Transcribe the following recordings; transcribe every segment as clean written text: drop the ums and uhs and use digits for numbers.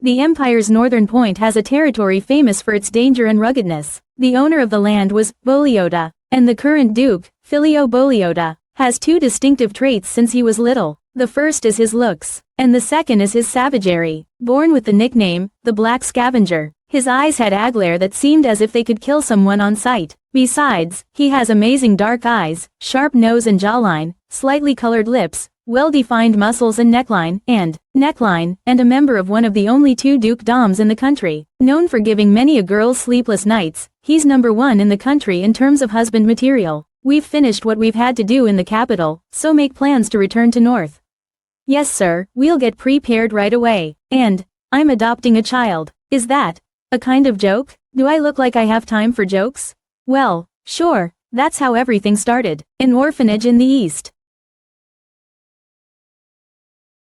The empire's northern point has a territory famous for its danger and ruggedness. The owner of the land was Voreoti, and the current duke, Ferio Voreoti, has two distinctive traits since he was little. The first is his looks, and the second is his savagery. Born with the nickname, the Black Scavenger, his eyes had a glare that seemed as if they could kill someone on sight. Besides, he has amazing dark eyes, sharp nose and jawline, slightly colored lips, well-defined muscles and neckline, and a member of one of the only two dukedoms in the country. Known for giving many a girl sleepless nights, he's number one in the country in terms of husband material. We've finished what we've had to do in the capital, so make plans to return to North. Yes sir, we'll get prepared right away. And, I'm adopting a child. Is that a kind of joke? Do I look like I have time for jokes? Well, sure, that's how everything started. An orphanage in the East.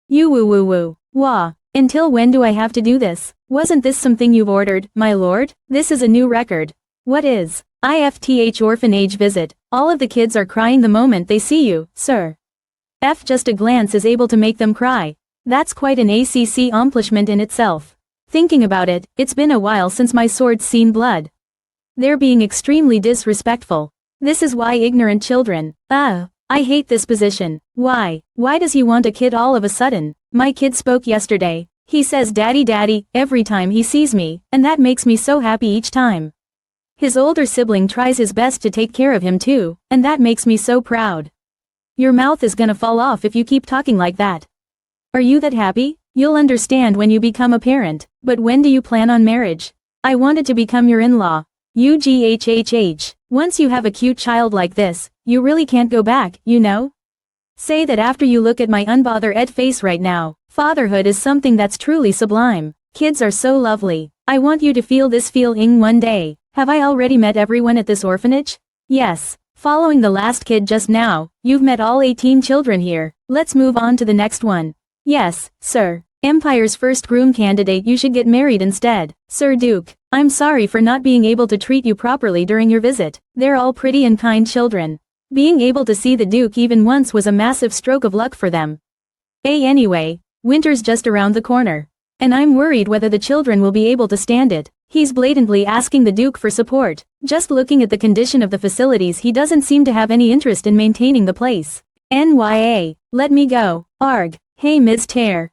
You woo. Wah. Until when do I have to do this? Wasn't this something you've ordered, my lord? This is a new record. What is? IFTH orphanage visit. All of the kids are crying the moment they see you, sir. Just a glance is able to make them cry. That's quite an ACC accomplishment in itself. Thinking about it, it's been a while since my sword's seen blood. They're being extremely disrespectful. This is why ignorant children. I hate this position. Why does he want a kid all of a sudden? My kid spoke yesterday. He says daddy every time he sees me, and that makes me so happy each time. His older sibling tries his best to take care of him too, and that makes me so proud. Your mouth is gonna fall off if you keep talking like that. Are you that happy? You'll understand when you become a parent, but when do you plan on marriage? I wanted to become your in-law. UGHHH. Once you have a cute child like this, you really can't go back, you know? Say that after you look at my unbothered face right now. Fatherhood is something that's truly sublime. Kids are so lovely. I want you to feel this feeling one day. Have I already met everyone at this orphanage? Yes. Following the last kid just now, you've met all 18 children here. Let's move on to the next one. Yes, sir. Empire's first groom candidate, you should get married instead. Sir Duke, I'm sorry for not being able to treat you properly during your visit. They're all pretty and kind children. Being able to see the Duke even once was a massive stroke of luck for them. Anyway, winter's just around the corner. And I'm worried whether the children will be able to stand it. He's blatantly asking the Duke for support. Just looking at the condition of the facilities, he doesn't seem to have any interest in maintaining the place. NYA, let me go. Arg. Hey Ms. Tear.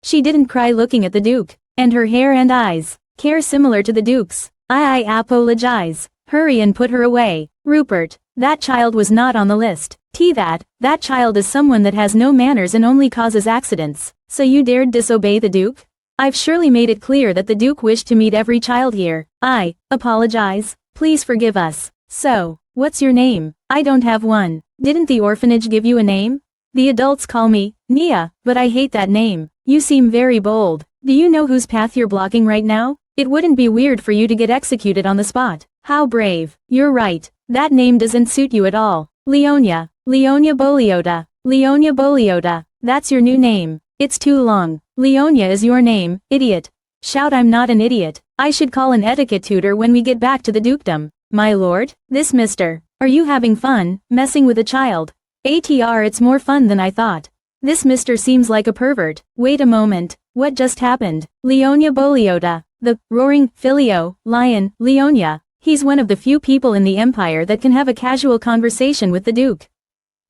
She didn't cry looking at the Duke, and her hair and eyes, care similar to the Duke's. I apologize. Hurry and put her away. Rupert, that child was not on the list. That child is someone that has no manners and only causes accidents. So you dared disobey the Duke? I've surely made it clear that the Duke wished to meet every child here. I apologize. Please forgive us. So, what's your name? I don't have one. Didn't the orphanage give you a name? The adults call me Nia, but I hate that name. You seem very bold. Do you know whose path you're blocking right now? It wouldn't be weird for you to get executed on the spot. How brave. You're right. That name doesn't suit you at all. Leona Voreoti. That's your new name. It's too long. Leona is your name, idiot. Shout, I'm not an idiot. I should call an etiquette tutor when we get back to the dukedom. My lord, this mister. Are you having fun, messing with a child? It's more fun than I thought. This mister seems like a pervert. Wait a moment, what just happened? Leona Voreoti, the roaring Ferio lion, Leona. He's one of the few people in the empire that can have a casual conversation with the Duke.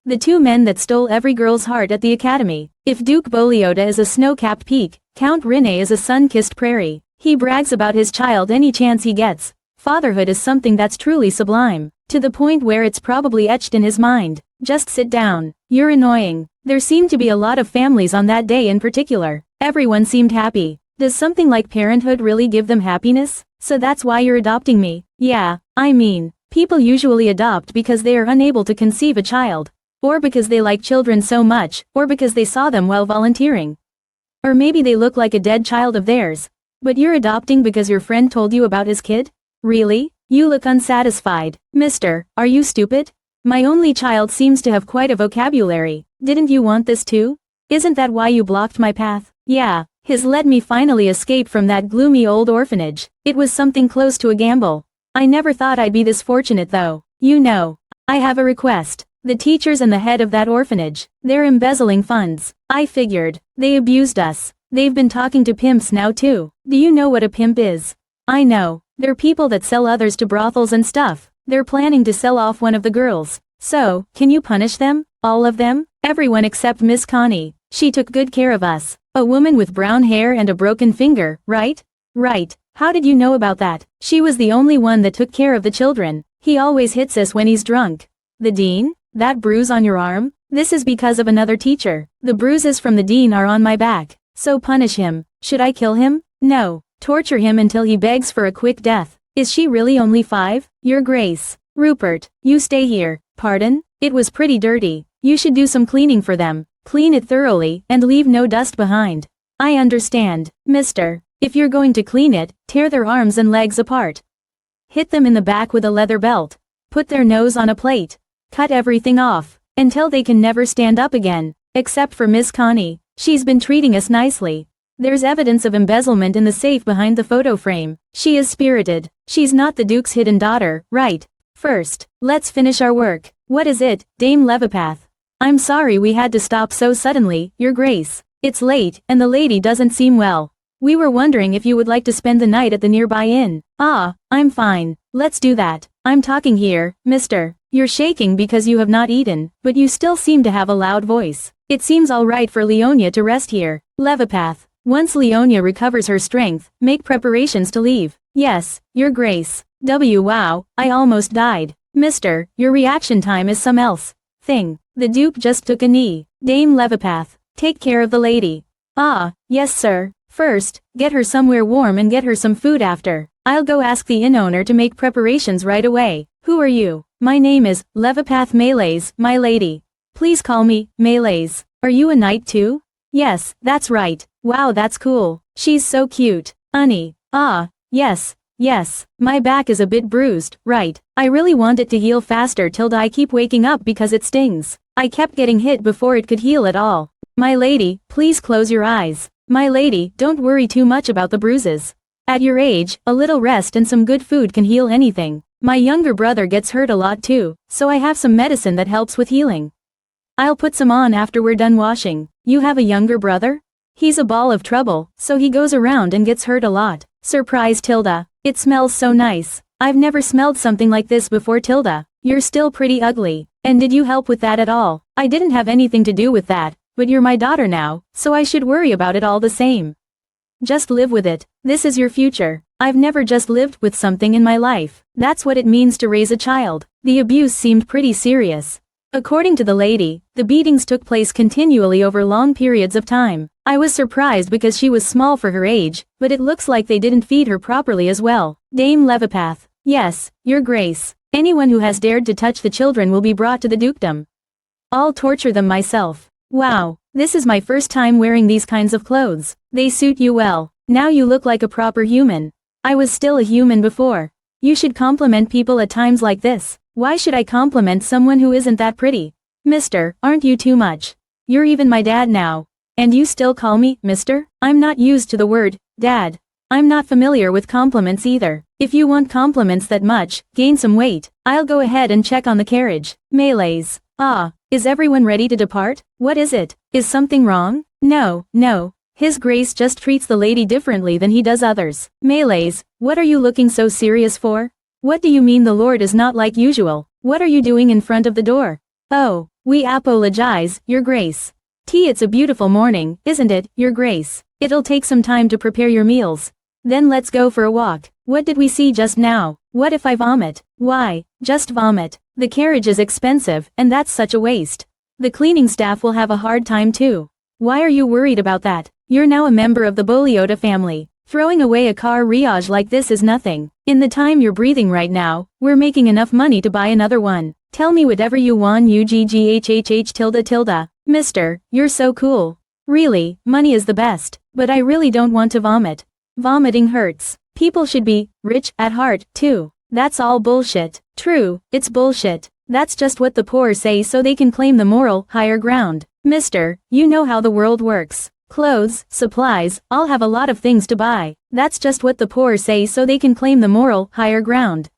The two men that stole every girl's heart at the academy. If Duke Voreoti is a snow-capped peak, Count Rene is a sun-kissed prairie. He brags about his child any chance he gets. Fatherhood is something that's truly sublime, to the point where it's probably etched in his mind. Just sit down. You're annoying. There seemed to be a lot of families on that day in particular. Everyone seemed happy. Does something like parenthood really give them happiness? So that's why you're adopting me? Yeah, I mean, people usually adopt because they are unable to conceive a child. Or because they like children so much, or because they saw them while volunteering. Or maybe they look like a dead child of theirs. But you're adopting because your friend told you about his kid? Really? You look unsatisfied. Mister, are you stupid? My only child seems to have quite a vocabulary. Didn't you want this too? Isn't that why you blocked my path? Yeah, his let me finally escape from that gloomy old orphanage. It was something close to a gamble. I never thought I'd be this fortunate though. You know, I have a request. The teachers and the head of that orphanage. They're embezzling funds. I figured. They abused us. They've been talking to pimps now too. Do you know what a pimp is? I know. They're people that sell others to brothels and stuff. They're planning to sell off one of the girls. So, can you punish them? All of them? Everyone except Miss Connie. She took good care of us. A woman with brown hair and a broken finger, right? Right. How did you know about that? She was the only one that took care of the children. He always hits us when he's drunk. The dean? That bruise on your arm? This is because of another teacher. The bruises from the dean are on my back. So punish him. Should I kill him? No. Torture him until he begs for a quick death. Is she really only 5? Your Grace. Rupert, you stay here. Pardon? It was pretty dirty. You should do some cleaning for them. Clean it thoroughly, and leave no dust behind. I understand, mister. If you're going to clean it, tear their arms and legs apart. Hit them in the back with a leather belt. Put their nose on a plate. Cut everything off, until they can never stand up again. Except for Miss Connie. She's been treating us nicely. There's evidence of embezzlement in the safe behind the photo frame. She is spirited. She's not the Duke's hidden daughter, right? First, let's finish our work. What is it, Dame Levipath? I'm sorry we had to stop so suddenly, Your Grace. It's late, and the lady doesn't seem well. We were wondering if you would like to spend the night at the nearby inn. Ah, I'm fine. Let's do that. I'm talking here, mister. You're shaking because you have not eaten, but you still seem to have a loud voice. It seems all right for Leonia to rest here. Levipath. Once Leonia recovers her strength, make preparations to leave. Yes, Your Grace. Wow, I almost died. Mister, your reaction time is some else thing. The Duke just took a knee. Dame Levipath, take care of the lady. Ah, yes sir. First, get her somewhere warm and get her some food after. I'll go ask the inn owner to make preparations right away. Who are you? My name is Levipath Malays, my lady. Please call me Malays. Are you a knight too? Yes, that's right. Wow, that's cool. She's so cute. Unnie. Ah, yes. Yes, my back is a bit bruised, right. I really want it to heal faster Tilda. I keep waking up because it stings. I kept getting hit before it could heal at all. My lady, please close your eyes. My lady, don't worry too much about the bruises. At your age, a little rest and some good food can heal anything. My younger brother gets hurt a lot too, so I have some medicine that helps with healing. I'll put some on after we're done washing. You have a younger brother? He's a ball of trouble, so he goes around and gets hurt a lot. Surprise Tilda. It smells so nice. I've never smelled something like this before Tilda. You're still pretty ugly. And did you help with that at all? I didn't have anything to do with that, but you're my daughter now, so I should worry about it all the same. Just live with it. This is your future. I've never just lived with something in my life. That's what it means to raise a child. The abuse seemed pretty serious. According to the lady, the beatings took place continually over long periods of time. I was surprised because she was small for her age, but it looks like they didn't feed her properly as well. Dame Levipath. Yes, Your Grace. Anyone who has dared to touch the children will be brought to the dukedom. I'll torture them myself. Wow, this is my first time wearing these kinds of clothes. They suit you well. Now you look like a proper human. I was still a human before. You should compliment people at times like this. Why should I compliment someone who isn't that pretty? Mister, aren't you too much? You're even my dad now. And you still call me, mister? I'm not used to the word, dad. I'm not familiar with compliments either. If you want compliments that much, gain some weight. I'll go ahead and check on the carriage. Malays. Ah, is everyone ready to depart? What is it? Is something wrong? No, no. His Grace just treats the lady differently than he does others. Malays, what are you looking so serious for? What do you mean the Lord is not like usual? What are you doing in front of the door? Oh, we apologize, Your Grace. It's a beautiful morning, isn't it, Your Grace? It'll take some time to prepare your meals. Then let's go for a walk. What did we see just now? What if I vomit? Why, just vomit. The carriage is expensive, and that's such a waste. The cleaning staff will have a hard time too. Why are you worried about that? You're now a member of the Voreoti family. Throwing away a carriage like this is nothing. In the time you're breathing right now, we're making enough money to buy another one. Tell me whatever you want UGGHHH. Mister, you're so cool. Really, money is the best, but I really don't want to vomit. Vomiting hurts. People should be rich at heart, too. That's all bullshit. True, it's bullshit. That's just what the poor say so they can claim the moral higher ground. Mister, you know how the world works. Clothes, supplies, I'll have a lot of things to buy. That's just what the poor say so they can claim the moral higher ground.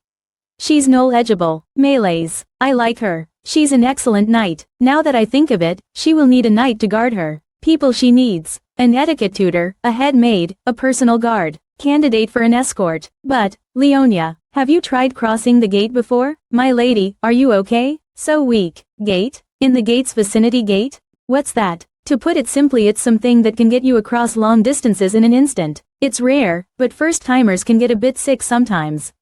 She's knowledgeable. Malays. I like her. She's an excellent knight. Now that I think of it, she will need a knight to guard her. People she needs. An etiquette tutor, a head maid, a personal guard. Candidate for an escort. But, Leona, have you tried crossing the gate before? My lady, are you okay? So weak. Gate? In the gate's vicinity gate? What's that? To put it simply, it's something that can get you across long distances in an instant. It's rare, but first-timers can get a bit sick sometimes.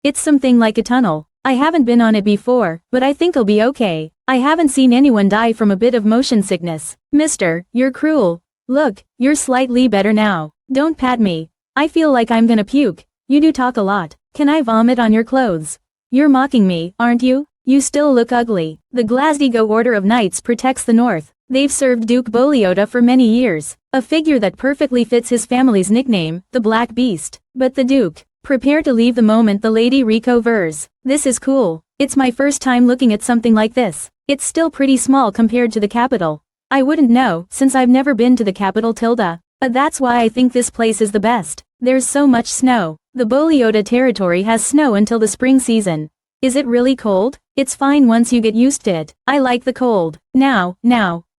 It's something like a tunnel. I haven't been on it before, but I think I'll be okay. I haven't seen anyone die from a bit of motion sickness. Mister, you're cruel. Look, you're slightly better now. Don't pat me. I feel like I'm gonna puke. You do talk a lot. Can I vomit on your clothes? You're mocking me, aren't you? You still look ugly. The Glasgow Order of Knights protects the North. They've served Duke Voreoti for many years. A figure that perfectly fits his family's nickname, the Black Beast. But the Duke. Prepare to leave the moment the lady recovers. This is cool. It's my first time looking at something like this. It's still pretty small compared to the capital. I wouldn't know, since I've never been to the capital Tilda. But that's why I think this place is the best. There's so much snow. The Voreoti territory has snow until the spring season. Is it really cold? It's fine once you get used to it. I like the cold. Now,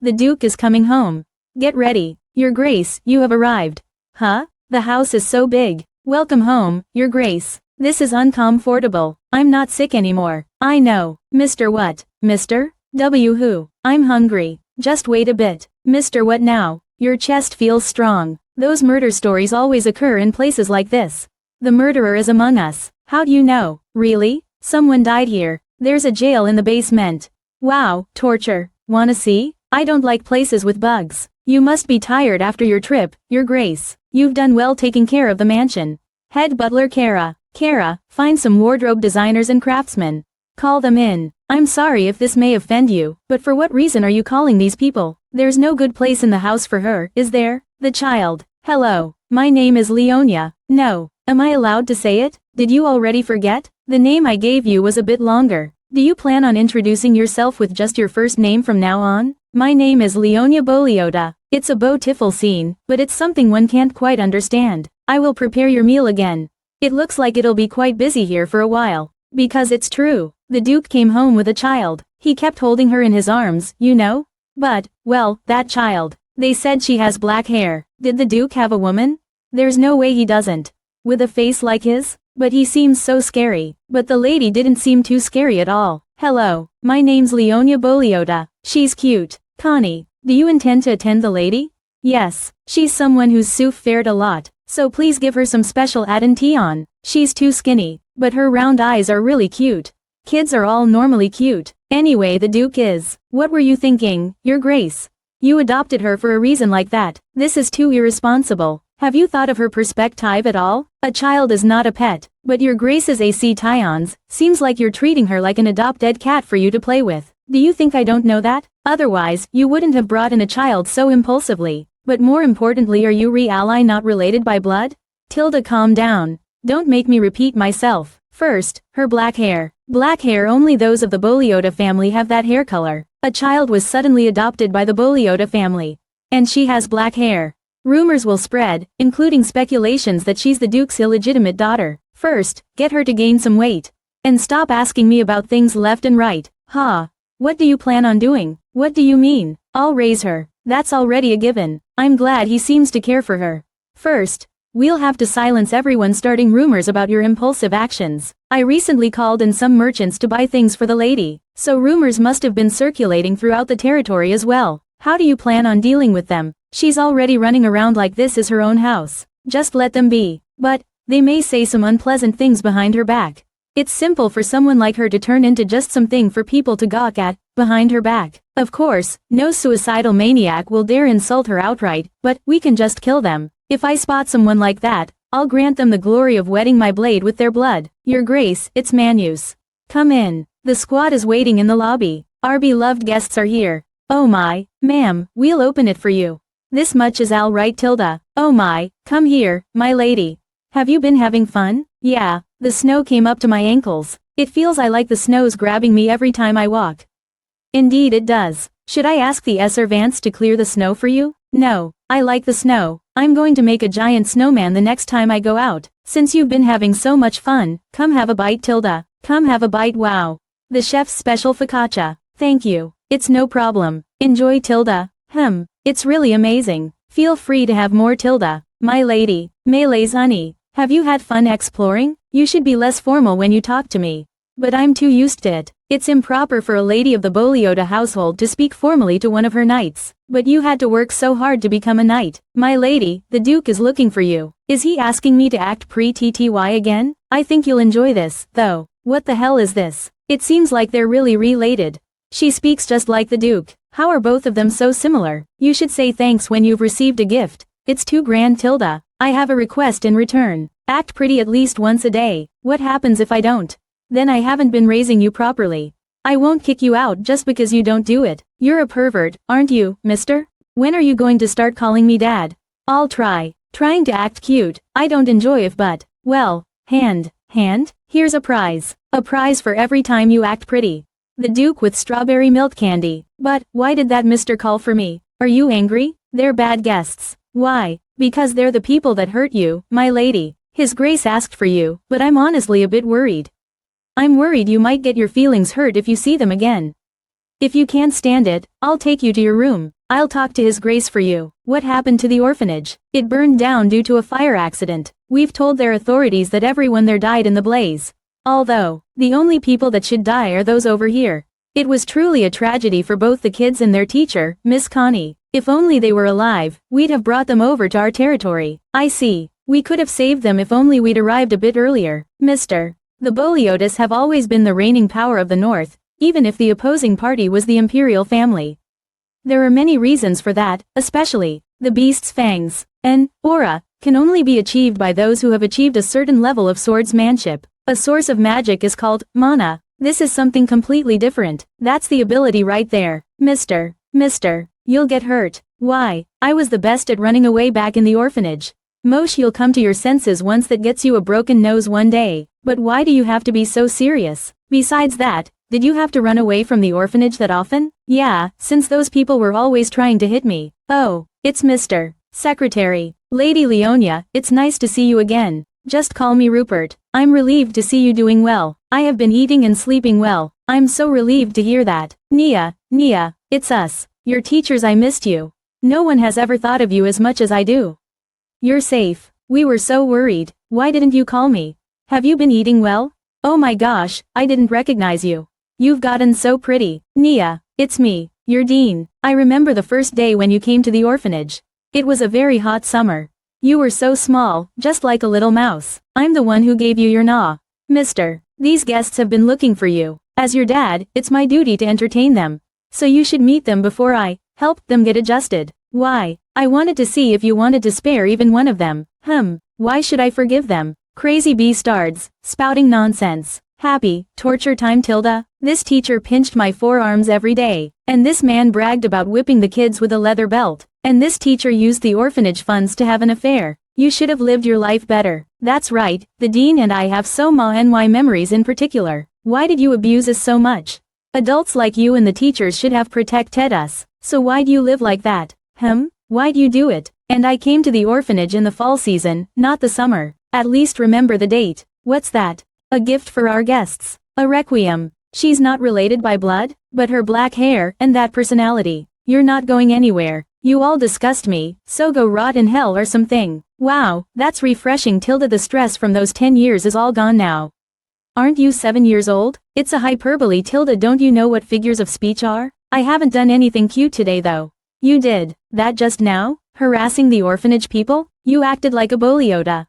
the Duke is coming home. Get ready. Your Grace, you have arrived. Huh? The house is so big. Welcome home, Your Grace. This is uncomfortable. I'm not sick anymore. I know. Mr. What? Mr. W. Who? I'm hungry. Just wait a bit. Mr. What now? Your chest feels strong. Those murder stories always occur in places like this. The murderer is among us. How do you know? Really? Someone died here. There's a jail in the basement. Wow, torture. Wanna see? I don't like places with bugs. You must be tired after your trip, Your Grace. You've done well taking care of the mansion. Head butler Kara. Kara, find some wardrobe designers and craftsmen. Call them in. I'm sorry if this may offend you, but for what reason are you calling these people? There's no good place in the house for her, is there? The child. Hello. My name is Leona. No. Am I allowed to say it? Did you already forget? The name I gave you was a bit longer. Do you plan on introducing yourself with just your first name from now on? My name is Leona Voreoti. It's a beautiful scene, but it's something one can't quite understand. I will prepare your meal again. It looks like it'll be quite busy here for a while. Because it's true. The Duke came home with a child. He kept holding her in his arms, you know? But, well, that child. They said she has black hair. Did the Duke have a woman? There's no way he doesn't. With a face like his? But he seems so scary. But the lady didn't seem too scary at all. Hello, my name's Leona Voreoti. She's cute. Connie, do you intend to attend the lady? Yes, she's someone who's fared a lot, so please give her some special attention. She's too skinny, but her round eyes are really cute. Kids are all normally cute. Anyway, the Duke is. What were you thinking, Your Grace? You adopted her for a reason like that. This is too irresponsible. Have you thought of her perspective at all? A child is not a pet, but Your Grace's AC Tyons, seems like you're treating her like an adopted cat for you to play with. Do you think I don't know that? Otherwise, you wouldn't have brought in a child so impulsively. But more importantly, are you ally not related by blood? Tilda, calm down. Don't make me repeat myself. First, her black hair. Black hair, only those of the Voreoti family have that hair color. A child was suddenly adopted by the Voreoti family. And she has black hair. Rumors will spread, including speculations that she's the Duke's illegitimate daughter. First, get her to gain some weight. And stop asking me about things left and right. Ha. What do you plan on doing? What do you mean? I'll raise her. That's already a given. I'm glad he seems to care for her. First, we'll have to silence everyone starting rumors about your impulsive actions. I recently called in some merchants to buy things for the lady, so rumors must have been circulating throughout the territory as well. How do you plan on dealing with them? She's already running around like this is her own house. Just let them be. But, they may say some unpleasant things behind her back. It's simple for someone like her to turn into just something for people to gawk at, behind her back. Of course, no suicidal maniac will dare insult her outright, but we can just kill them. If I spot someone like that, I'll grant them the glory of wetting my blade with their blood. Your Grace, it's Manus. Come in. The squad is waiting in the lobby. Our beloved guests are here. Oh my, ma'am, we'll open it for you. This much is all right, Tilda. Oh my, come here, my lady. Have you been having fun? Yeah, the snow came up to my ankles. It feels like the snow's grabbing me every time I walk. Indeed it does. Should I ask the servants to clear the snow for you? No, I like the snow. I'm going to make a giant snowman the next time I go out. Since you've been having so much fun, come have a bite, Tilda. Come have a bite. Wow. The chef's special focaccia. Thank you. It's no problem. Enjoy Tilda. It's really amazing. Feel free to have more Tilda. My lady. Melee's honey. Have you had fun exploring? You should be less formal when you talk to me. But I'm too used to it. It's improper for a lady of the Voreoti household to speak formally to one of her knights. But you had to work so hard to become a knight. My lady, the Duke is looking for you. Is he asking me to act pre-TTY again? I think you'll enjoy this, though. What the hell is this? It seems like they're really related. She speaks just like the Duke. How are both of them so similar? You should say thanks when you've received a gift. It's too grand, Tilda. I have a request in return. Act pretty at least once a day. What happens if I don't? Then I haven't been raising you properly. I won't kick you out just because you don't do it. You're a pervert, aren't you, mister? When are you going to start calling me dad? I'll try. Trying to act cute. I don't enjoy it but, well, hand, here's a prize. A prize for every time you act pretty. The Duke with strawberry milk candy. But, why did that mister call for me? Are you angry? They're bad guests. Why? Because they're the people that hurt you, my lady. His Grace asked for you, but I'm honestly a bit worried. I'm worried you might get your feelings hurt if you see them again. If you can't stand it, I'll take you to your room. I'll talk to His Grace for you. What happened to the orphanage? It burned down due to a fire accident. We've told their authorities that everyone there died in the blaze. Although, the only people that should die are those over here. It was truly a tragedy for both the kids and their teacher, Miss Connie. If only they were alive, we'd have brought them over to our territory. I see. We could have saved them if only we'd arrived a bit earlier, mister. The Voreotis have always been the reigning power of the North, even if the opposing party was the imperial family. There are many reasons for that, especially, the beast's fangs, and aura, can only be achieved by those who have achieved a certain level of swordsmanship. A source of magic is called mana. This is something completely different. That's the ability right there. Mister, you'll get hurt. Why? I was the best at running away back in the orphanage. Mosh, you'll come to your senses once that gets you a broken nose one day. But why do you have to be so serious? Besides that, did you have to run away from the orphanage that often? Yeah, since those people were always trying to hit me. Oh, it's Mr. Secretary. Lady Leona, it's nice to see you again. Just call me Rupert. I'm relieved to see you doing well. I have been eating and sleeping well. I'm so relieved to hear that. Nia, it's us. Your teachers, I missed you. No one has ever thought of you as much as I do. You're safe. We were so worried. Why didn't you call me? Have you been eating well? Oh my gosh, I didn't recognize you. You've gotten so pretty. Nia, it's me, your dean. I remember the first day when you came to the orphanage. It was a very hot summer. You were so small, just like a little mouse. I'm the one who gave you your gnaw. Mister, these guests have been looking for you. As your dad, it's my duty to entertain them. So you should meet them before I help them get adjusted. Why? I wanted to see if you wanted to spare even one of them. Why should I forgive them? Crazy bastards, spouting nonsense. Happy, torture time, Tilda. This teacher pinched my forearms every day. And this man bragged about whipping the kids with a leather belt. And this teacher used the orphanage funds to have an affair. You should have lived your life better. That's right, the dean and I have so manhwa memories in particular. Why did you abuse us so much? Adults like you and the teachers should have protected us. So why'd you live like that? Why'd you do it? And I came to the orphanage in the fall season, not the summer. At least remember the date. What's that? A gift for our guests. A requiem. She's not related by blood, but her black hair and that personality. You're not going anywhere. You all disgust me, so go rot in hell or something. Wow, that's refreshing, Tilda. The stress from those 10 years is all gone now. Aren't you 7 years old? It's a hyperbole, Tilda. Don't you know what figures of speech are? I haven't done anything cute today though. You did that just now? Harassing the orphanage people? You acted like a Voreoti.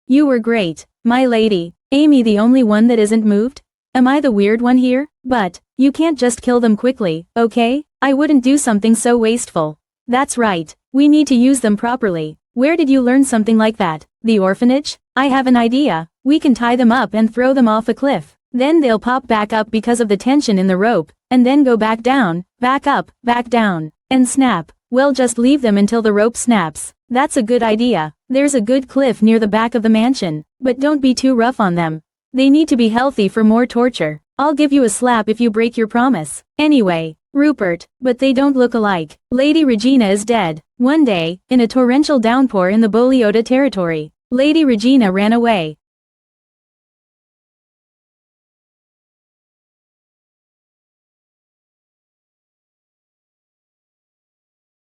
You were great, my lady. Amy, the only one that isn't moved? Am I the weird one here? But, you can't just kill them quickly, okay? I wouldn't do something so wasteful. That's right, we need to use them properly. Where did you learn something like that? The orphanage? I have an idea. We can tie them up and throw them off a cliff. Then they'll pop back up because of the tension in the rope, and then go back down, back up, back down, and snap. Well, just leave them until the rope snaps. That's a good idea. There's a good cliff near the back of the mansion, but don't be too rough on them. They need to be healthy for more torture. I'll give you a slap if you break your promise. Anyway, Rupert, but they don't look alike. Lady Regina is dead. One day, in a torrential downpour in the Voreoti territory, Lady Regina ran away.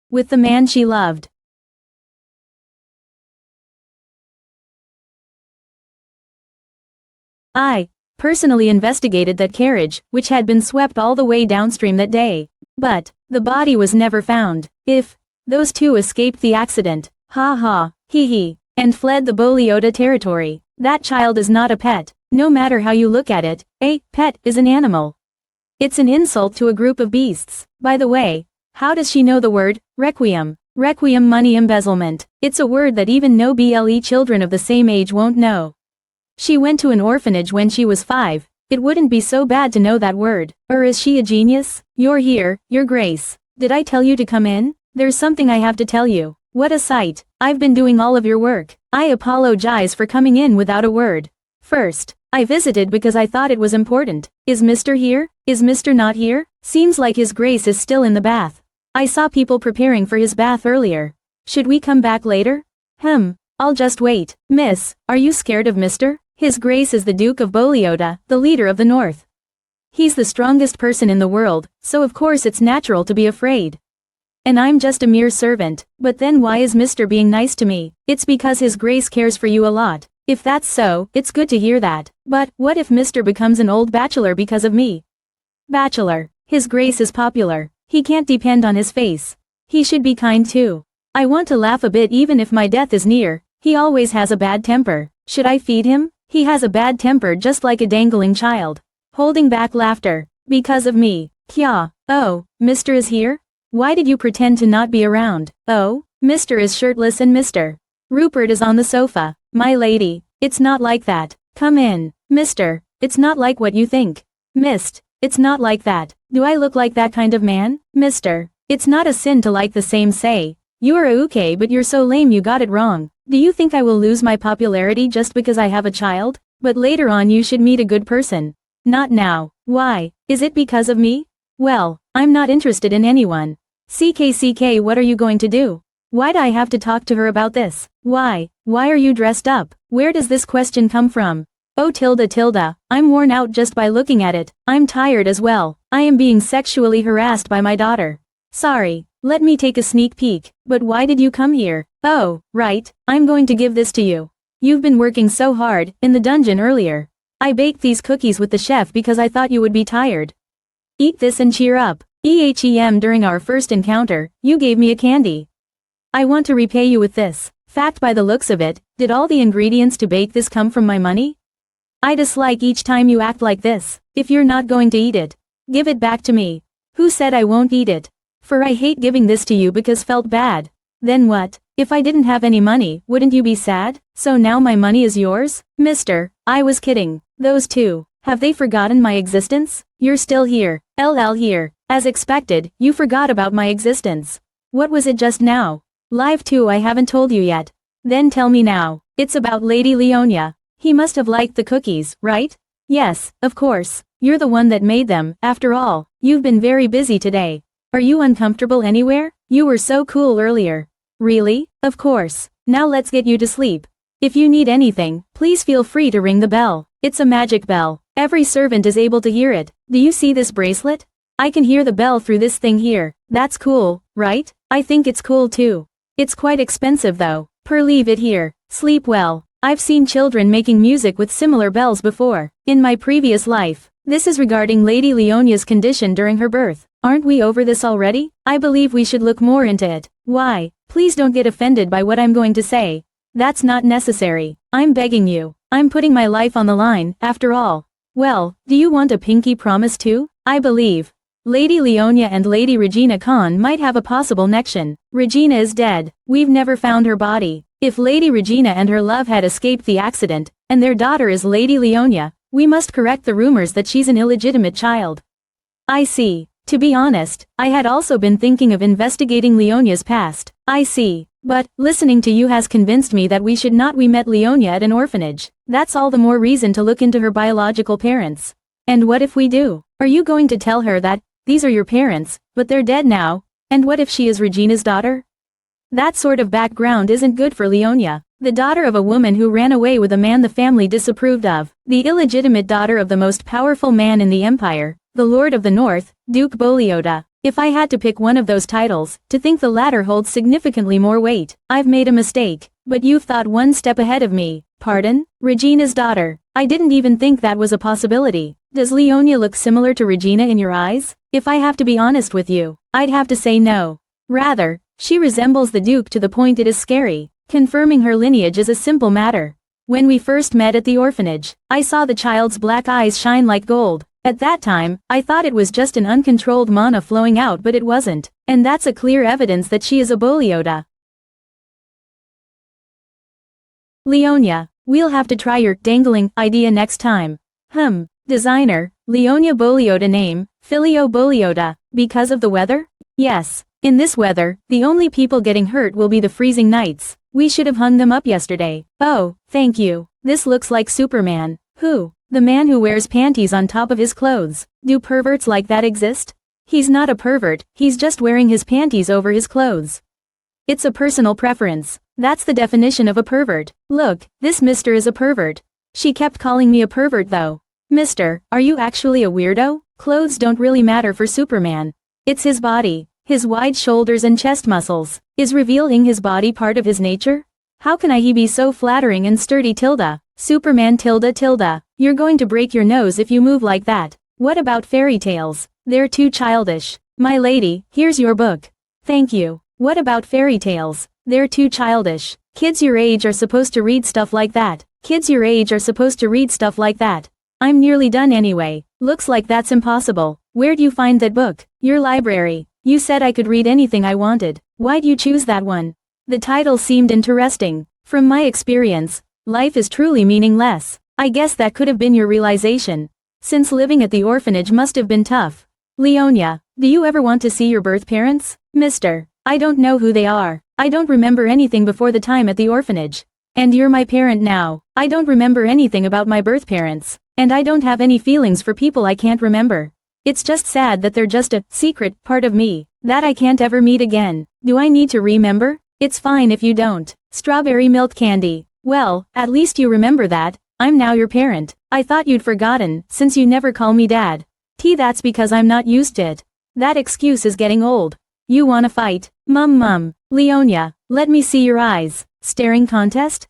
with the man she loved. I personally investigated that carriage, which had been swept all the way downstream that day. But the body was never found. If those two escaped the accident, ha ha, hee hee, and fled the Voreoti territory, that child is not a pet. No matter how you look at it, a pet is an animal. It's an insult to a group of beasts. By the way, how does she know the word requiem? Requiem, money embezzlement. It's a word that even no BLE children of the same age won't know. She went to an orphanage when she was 5. It wouldn't be so bad to know that word. Or is she a genius? You're here, Your Grace. Did I tell you to come in? There's something I have to tell you. What a sight. I've been doing all of your work. I apologize for coming in without a word. First, I visited because I thought it was important. Is Mr. here? Is Mr. not here? Seems like His Grace is still in the bath. I saw people preparing for his bath earlier. Should we come back later? I'll just wait. Miss, are you scared of Mr.? His Grace is the Duke of Voreoti, the leader of the North. He's the strongest person in the world, so of course it's natural to be afraid. And I'm just a mere servant. But then why is Mr. being nice to me? It's because His Grace cares for you a lot. If that's so, it's good to hear that. But what if Mr. becomes an old bachelor because of me? Bachelor. His Grace is popular. He can't depend on his face. He should be kind too. I want to laugh a bit even if my death is near. He always has a bad temper. Should I feed him? He has a bad temper just like a dangling child. Holding back laughter. Because of me. Kya. Oh, Mr. is here? Why did you pretend to not be around? Oh, Mr. is shirtless and Mr. Rupert is on the sofa. My lady. It's not like that. Come in. Mr. It's not like what you think. Mist. It's not like that. Do I look like that kind of man? Mr. It's not a sin to like the same say. You are okay but you're so lame you got it wrong. Do you think I will lose my popularity just because I have a child? But later on you should meet a good person. Not now. Why? Is it because of me? Well, I'm not interested in anyone. CK, what are you going to do? Why'd I have to talk to her about this? Why are you dressed up? Where does this question come from? Oh tilde, I'm worn out just by looking at it. I'm tired as well. I am being sexually harassed by my daughter. Sorry, let me take a sneak peek. But why did you come here? Oh, right, I'm going to give this to you. You've been working so hard, in the dungeon earlier. I baked these cookies with the chef because I thought you would be tired. Eat this and cheer up. During our first encounter, you gave me a candy. I want to repay you with this. Fact, by the looks of it, did all the ingredients to bake this come from my money? I dislike each time you act like this. If you're not going to eat it, give it back to me. Who said I won't eat it? For I hate giving this to you because felt bad. Then what? If I didn't have any money, wouldn't you be sad? So now my money is yours? Mister, I was kidding. Those two, have they forgotten my existence? You're still here. LL here. As expected, you forgot about my existence. What was it just now? Live 2, I haven't told you yet. Then tell me now. It's about Lady Leona. He must have liked the cookies, right? Yes, of course. You're the one that made them. After all, you've been very busy today. Are you uncomfortable anywhere? You were so cool earlier. Really? Of course. Now let's get you to sleep. If you need anything, please feel free to ring the bell. It's a magic bell. Every servant is able to hear it. Do you see this bracelet? I can hear the bell through this thing here. That's cool, right? I think it's cool too. It's quite expensive though. Leave it here. Sleep well. I've seen children making music with similar bells before. In my previous life. This is regarding Lady Leona's condition during her birth. Aren't we over this already? I believe we should look more into it. Why? Please don't get offended by what I'm going to say. That's not necessary. I'm begging you. I'm putting my life on the line, after all. Well, do you want a pinky promise too? I believe Lady Leona and Lady Regina Khan might have a possible connection. Regina is dead. We've never found her body. If Lady Regina and her love had escaped the accident, and their daughter is Lady Leona, we must correct the rumors that she's an illegitimate child. I see. To be honest, I had also been thinking of investigating Leona's past. I see. But, listening to you has convinced me that we should not. We met Leona at an orphanage. That's all the more reason to look into her biological parents. And what if we do? Are you going to tell her that, these are your parents, but they're dead now? And what if she is Regina's daughter? That sort of background isn't good for Leona. The daughter of a woman who ran away with a man the family disapproved of. The illegitimate daughter of the most powerful man in the empire, the Lord of the North, Duke Voreoti. If I had to pick one of those titles, to think the latter holds significantly more weight. I've made a mistake, but you've thought one step ahead of me. Pardon? Regina's daughter. I didn't even think that was a possibility. Does Leonia look similar to Regina in your eyes? If I have to be honest with you, I'd have to say no. Rather, she resembles the Duke to the point it is scary. Confirming her lineage is a simple matter. When we first met at the orphanage, I saw the child's black eyes shine like gold. At that time, I thought it was just an uncontrolled mana flowing out, but it wasn't. And that's a clear evidence that she is a Voreoti. Leonia, we'll have to try your dangling idea next time. Designer, Leonia Voreoti name, Ferio Voreoti. Because of the weather? Yes. In this weather, the only people getting hurt will be the freezing nights. We should have hung them up yesterday. Oh, thank you. This looks like Superman. Who? The man who wears panties on top of his clothes. Do perverts like that exist? He's not a pervert, he's just wearing his panties over his clothes. It's a personal preference. That's the definition of a pervert. Look, this mister is a pervert. She kept calling me a pervert though. Mister, are you actually a weirdo? Clothes don't really matter for Superman. It's his body. His wide shoulders and chest muscles. Is revealing his body part of his nature? How can he be so flattering and sturdy tilde? Superman tilde. You're going to break your nose if you move like that. What about fairy tales? They're too childish. My lady, here's your book. Thank you. What about fairy tales? They're too childish. Kids your age are supposed to read stuff like that. I'm nearly done anyway. Looks like that's impossible. Where'd you find that book? Your library. You said I could read anything I wanted. Why'd you choose that one? The title seemed interesting. From my experience, life is truly meaningless. I guess that could have been your realization. Since living at the orphanage must have been tough. Leonia, do you ever want to see your birth parents? Mister, I don't know who they are. I don't remember anything before the time at the orphanage. And you're my parent now. I don't remember anything about my birth parents. And I don't have any feelings for people I can't remember. It's just sad that they're just a secret part of me that I can't ever meet again. Do I need to remember? It's fine if you don't. Strawberry milk candy. Well, at least you remember that. I'm now your parent. I thought you'd forgotten, since you never call me dad. That's because I'm not used to it. That excuse is getting old. You wanna fight? Mum. Leonia, let me see your eyes. Staring contest?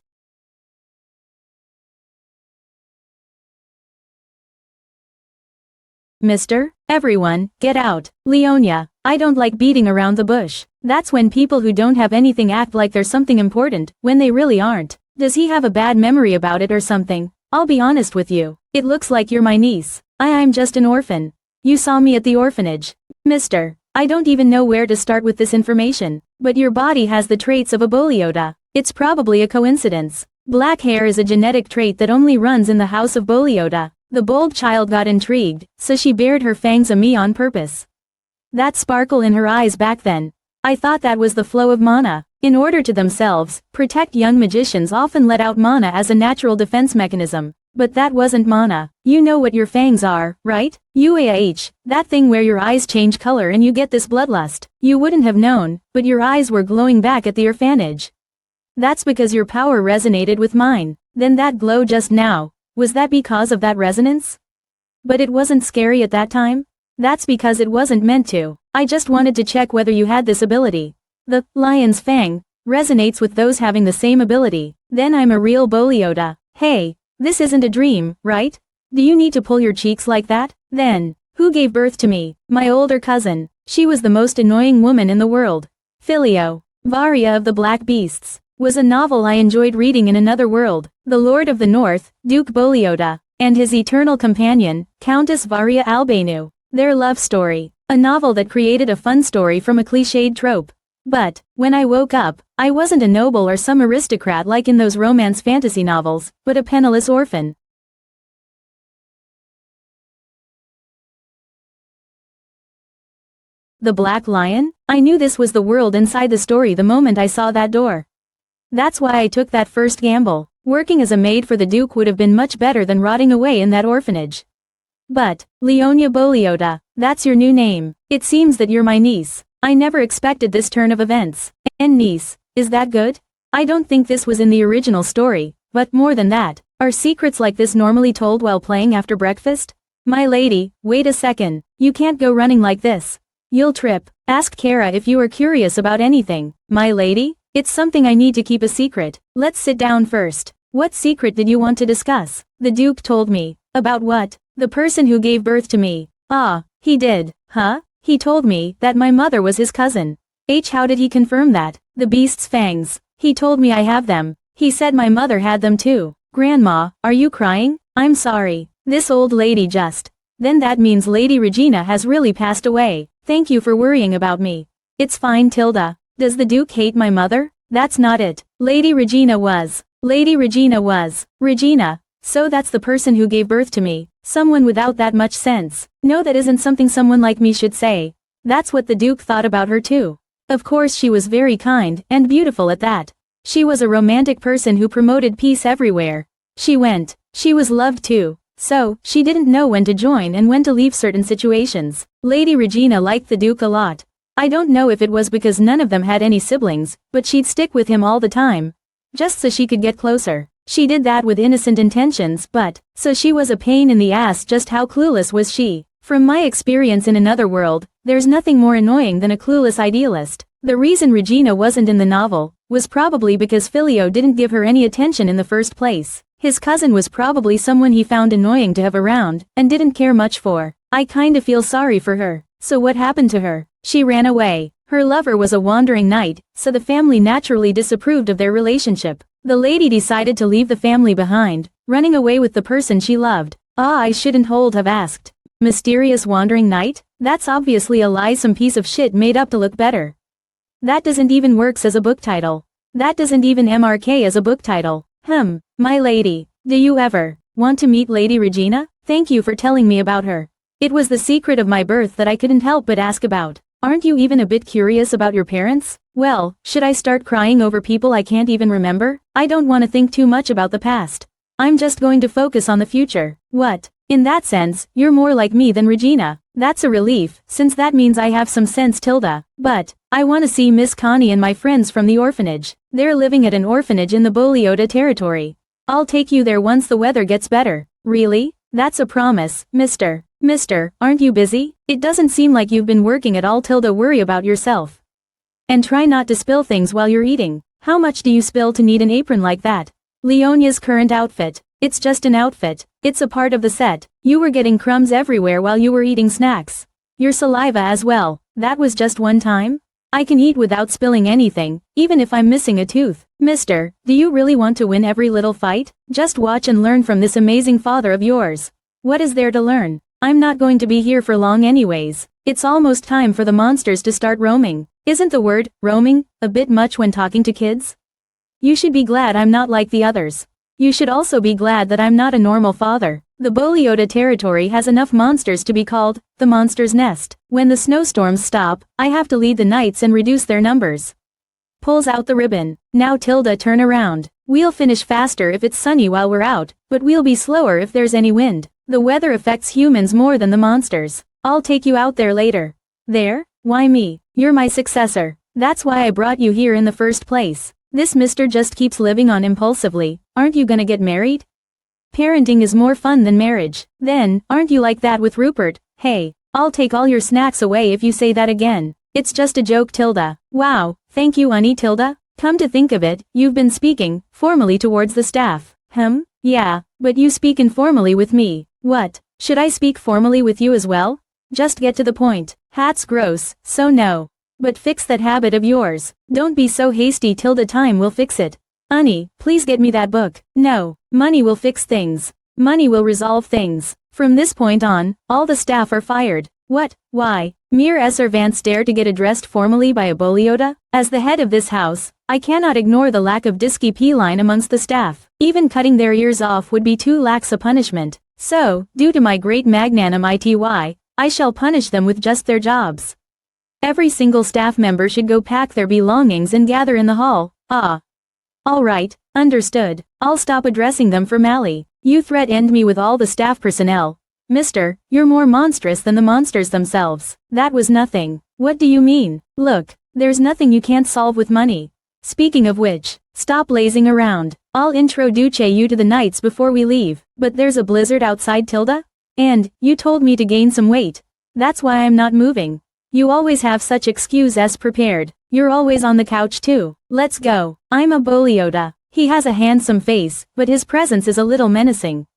Mister, everyone, get out. Leonia, I don't like beating around the bush. That's when people who don't have anything act like they're something important, when they really aren't. Does he have a bad memory about it or something? I'll be honest with you. It looks like you're my niece. I'm just an orphan. You saw me at the orphanage. Mister, I don't even know where to start with this information. But your body has the traits of a Voreoti. It's probably a coincidence. Black hair is a genetic trait that only runs in the house of Voreoti. The bold child got intrigued, so she bared her fangs at me on purpose. That sparkle in her eyes back then. I thought that was the flow of mana. In order to themselves, protect young magicians often let out mana as a natural defense mechanism. But that wasn't mana. You know what your fangs are, right? UAH, that thing where your eyes change color and you get this bloodlust. You wouldn't have known, but your eyes were glowing back at the orphanage. That's because your power resonated with mine. Then that glow just now. Was that because of that resonance? But it wasn't scary at that time? That's because it wasn't meant to. I just wanted to check whether you had this ability. The lion's fang resonates with those having the same ability. Then I'm a real Voreoti. Hey, this isn't a dream, right? Do you need to pull your cheeks like that? Then, who gave birth to me? My older cousin. She was the most annoying woman in the world. Ferio Voreoti of the Black Beasts was a novel I enjoyed reading in another world. The Lord of the North, Duke Voreoti, and his eternal companion, Countess Varia Albanu. Their love story. A novel that created a fun story from a cliched trope. But, when I woke up, I wasn't a noble or some aristocrat like in those romance fantasy novels, but a penniless orphan. The Black Lion? I knew this was the world inside the story the moment I saw that door. That's why I took that first gamble. Working as a maid for the Duke would have been much better than rotting away in that orphanage. But, Leonia Voreoti, that's your new name. It seems that you're my niece. I never expected this turn of events. And niece, is that good? I don't think this was in the original story, but more than that, are secrets like this normally told while playing after breakfast? My lady, wait a second, you can't go running like this. You'll trip. Ask Kara if you are curious about anything, my lady. It's something I need to keep a secret. Let's sit down first. What secret did you want to discuss? The Duke told me. About what? The person who gave birth to me. Ah, he did. Huh? He told me that my mother was his cousin. How did he confirm that? The beast's fangs. He told me I have them. He said my mother had them too. Grandma, are you crying? I'm sorry. This old lady just. Then that means Lady Regina has really passed away. Thank you for worrying about me. It's fine, Tilda. Does the Duke hate my mother? That's not it. Lady Regina was. Regina. So that's the person who gave birth to me. Someone without that much sense. No, that isn't something someone like me should say. That's what the Duke thought about her too. Of course she was very kind, and beautiful at that. She was a romantic person who promoted peace everywhere. She was loved too. So, she didn't know when to join and when to leave certain situations. Lady Regina liked the Duke a lot. I don't know if it was because none of them had any siblings, but she'd stick with him all the time. Just so she could get closer. She did that with innocent intentions, but, so she was a pain in the ass. Just how clueless was she? From my experience in another world, there's nothing more annoying than a clueless idealist. The reason Regina wasn't in the novel was probably because Ferio didn't give her any attention in the first place. His cousin was probably someone he found annoying to have around, and didn't care much for. I kinda feel sorry for her. So what happened to her? She ran away. Her lover was a wandering knight, so the family naturally disapproved of their relationship. The lady decided to leave the family behind, running away with the person she loved. I shouldn't have asked. Mysterious wandering knight? That's obviously a lie, some piece of shit made up to look better. That doesn't even works as a book title. That doesn't even MRK as a book title. My lady, do you ever want to meet Lady Regina? Thank you for telling me about her. It was the secret of my birth that I couldn't help but ask about. Aren't you even a bit curious about your parents? Well, should I start crying over people I can't even remember? I don't want to think too much about the past. I'm just going to focus on the future. What? In that sense, you're more like me than Regina. That's a relief, since that means I have some sense, Tilda. But, I want to see Miss Connie and my friends from the orphanage. They're living at an orphanage in the Voreoti territory. I'll take you there once the weather gets better. Really? That's a promise, Mister, aren't you busy? It doesn't seem like you've been working at all, Tilda. Worry about yourself. And try not to spill things while you're eating. How much do you spill to need an apron like that? Leona's current outfit. It's just an outfit. It's a part of the set. You were getting crumbs everywhere while you were eating snacks. Your saliva as well. That was just one time? I can eat without spilling anything, even if I'm missing a tooth. Mister, do you really want to win every little fight? Just watch and learn from this amazing father of yours. What is there to learn? I'm not going to be here for long anyways. It's almost time for the monsters to start roaming. Isn't the word, roaming, a bit much when talking to kids? You should be glad I'm not like the others. You should also be glad that I'm not a normal father. The Voreoti territory has enough monsters to be called the monster's nest. When the snowstorms stop, I have to lead the knights and reduce their numbers. Pulls out the ribbon. Now Tilda, turn around. We'll finish faster if it's sunny while we're out, but we'll be slower if there's any wind. The weather affects humans more than the monsters. I'll take you out there later. There? Why me? You're my successor. That's why I brought you here in the first place. This mister just keeps living on impulsively. Aren't you gonna get married? Parenting is more fun than marriage. Then, aren't you like that with Rupert? Hey, I'll take all your snacks away if you say that again. It's just a joke, Tilda. Wow, thank you, honey. Tilda. Come to think of it, you've been speaking formally towards the staff. Yeah, but you speak informally with me. What? Should I speak formally with you as well? Just get to the point. Hat's gross, so no. But fix that habit of yours. Don't be so hasty, Tilda. Time will fix it. Honey, please get me that book. No, money will fix things. Money will resolve things. From this point on, all the staff are fired. What? Why? Mere servants dare to get addressed formally by a Voreoti? As the head of this house, I cannot ignore the lack of discipline amongst the staff. Even cutting their ears off would be too lax a punishment. So, due to my great magnanimity, I shall punish them with just their jobs. Every single staff member should go pack their belongings and gather in the hall. Alright, understood. I'll stop addressing them formally. You threatened me with all the staff personnel. Mister, you're more monstrous than the monsters themselves. That was nothing. What do you mean? Look, there's nothing you can't solve with money. Speaking of which, stop lazing around. I'll introduce you to the knights before we leave. But there's a blizzard outside, Tilda? And, you told me to gain some weight. That's why I'm not moving. You always have such excuses prepared. You're always on the couch too. Let's go. I'm a Voreoti. He has a handsome face, but his presence is a little menacing.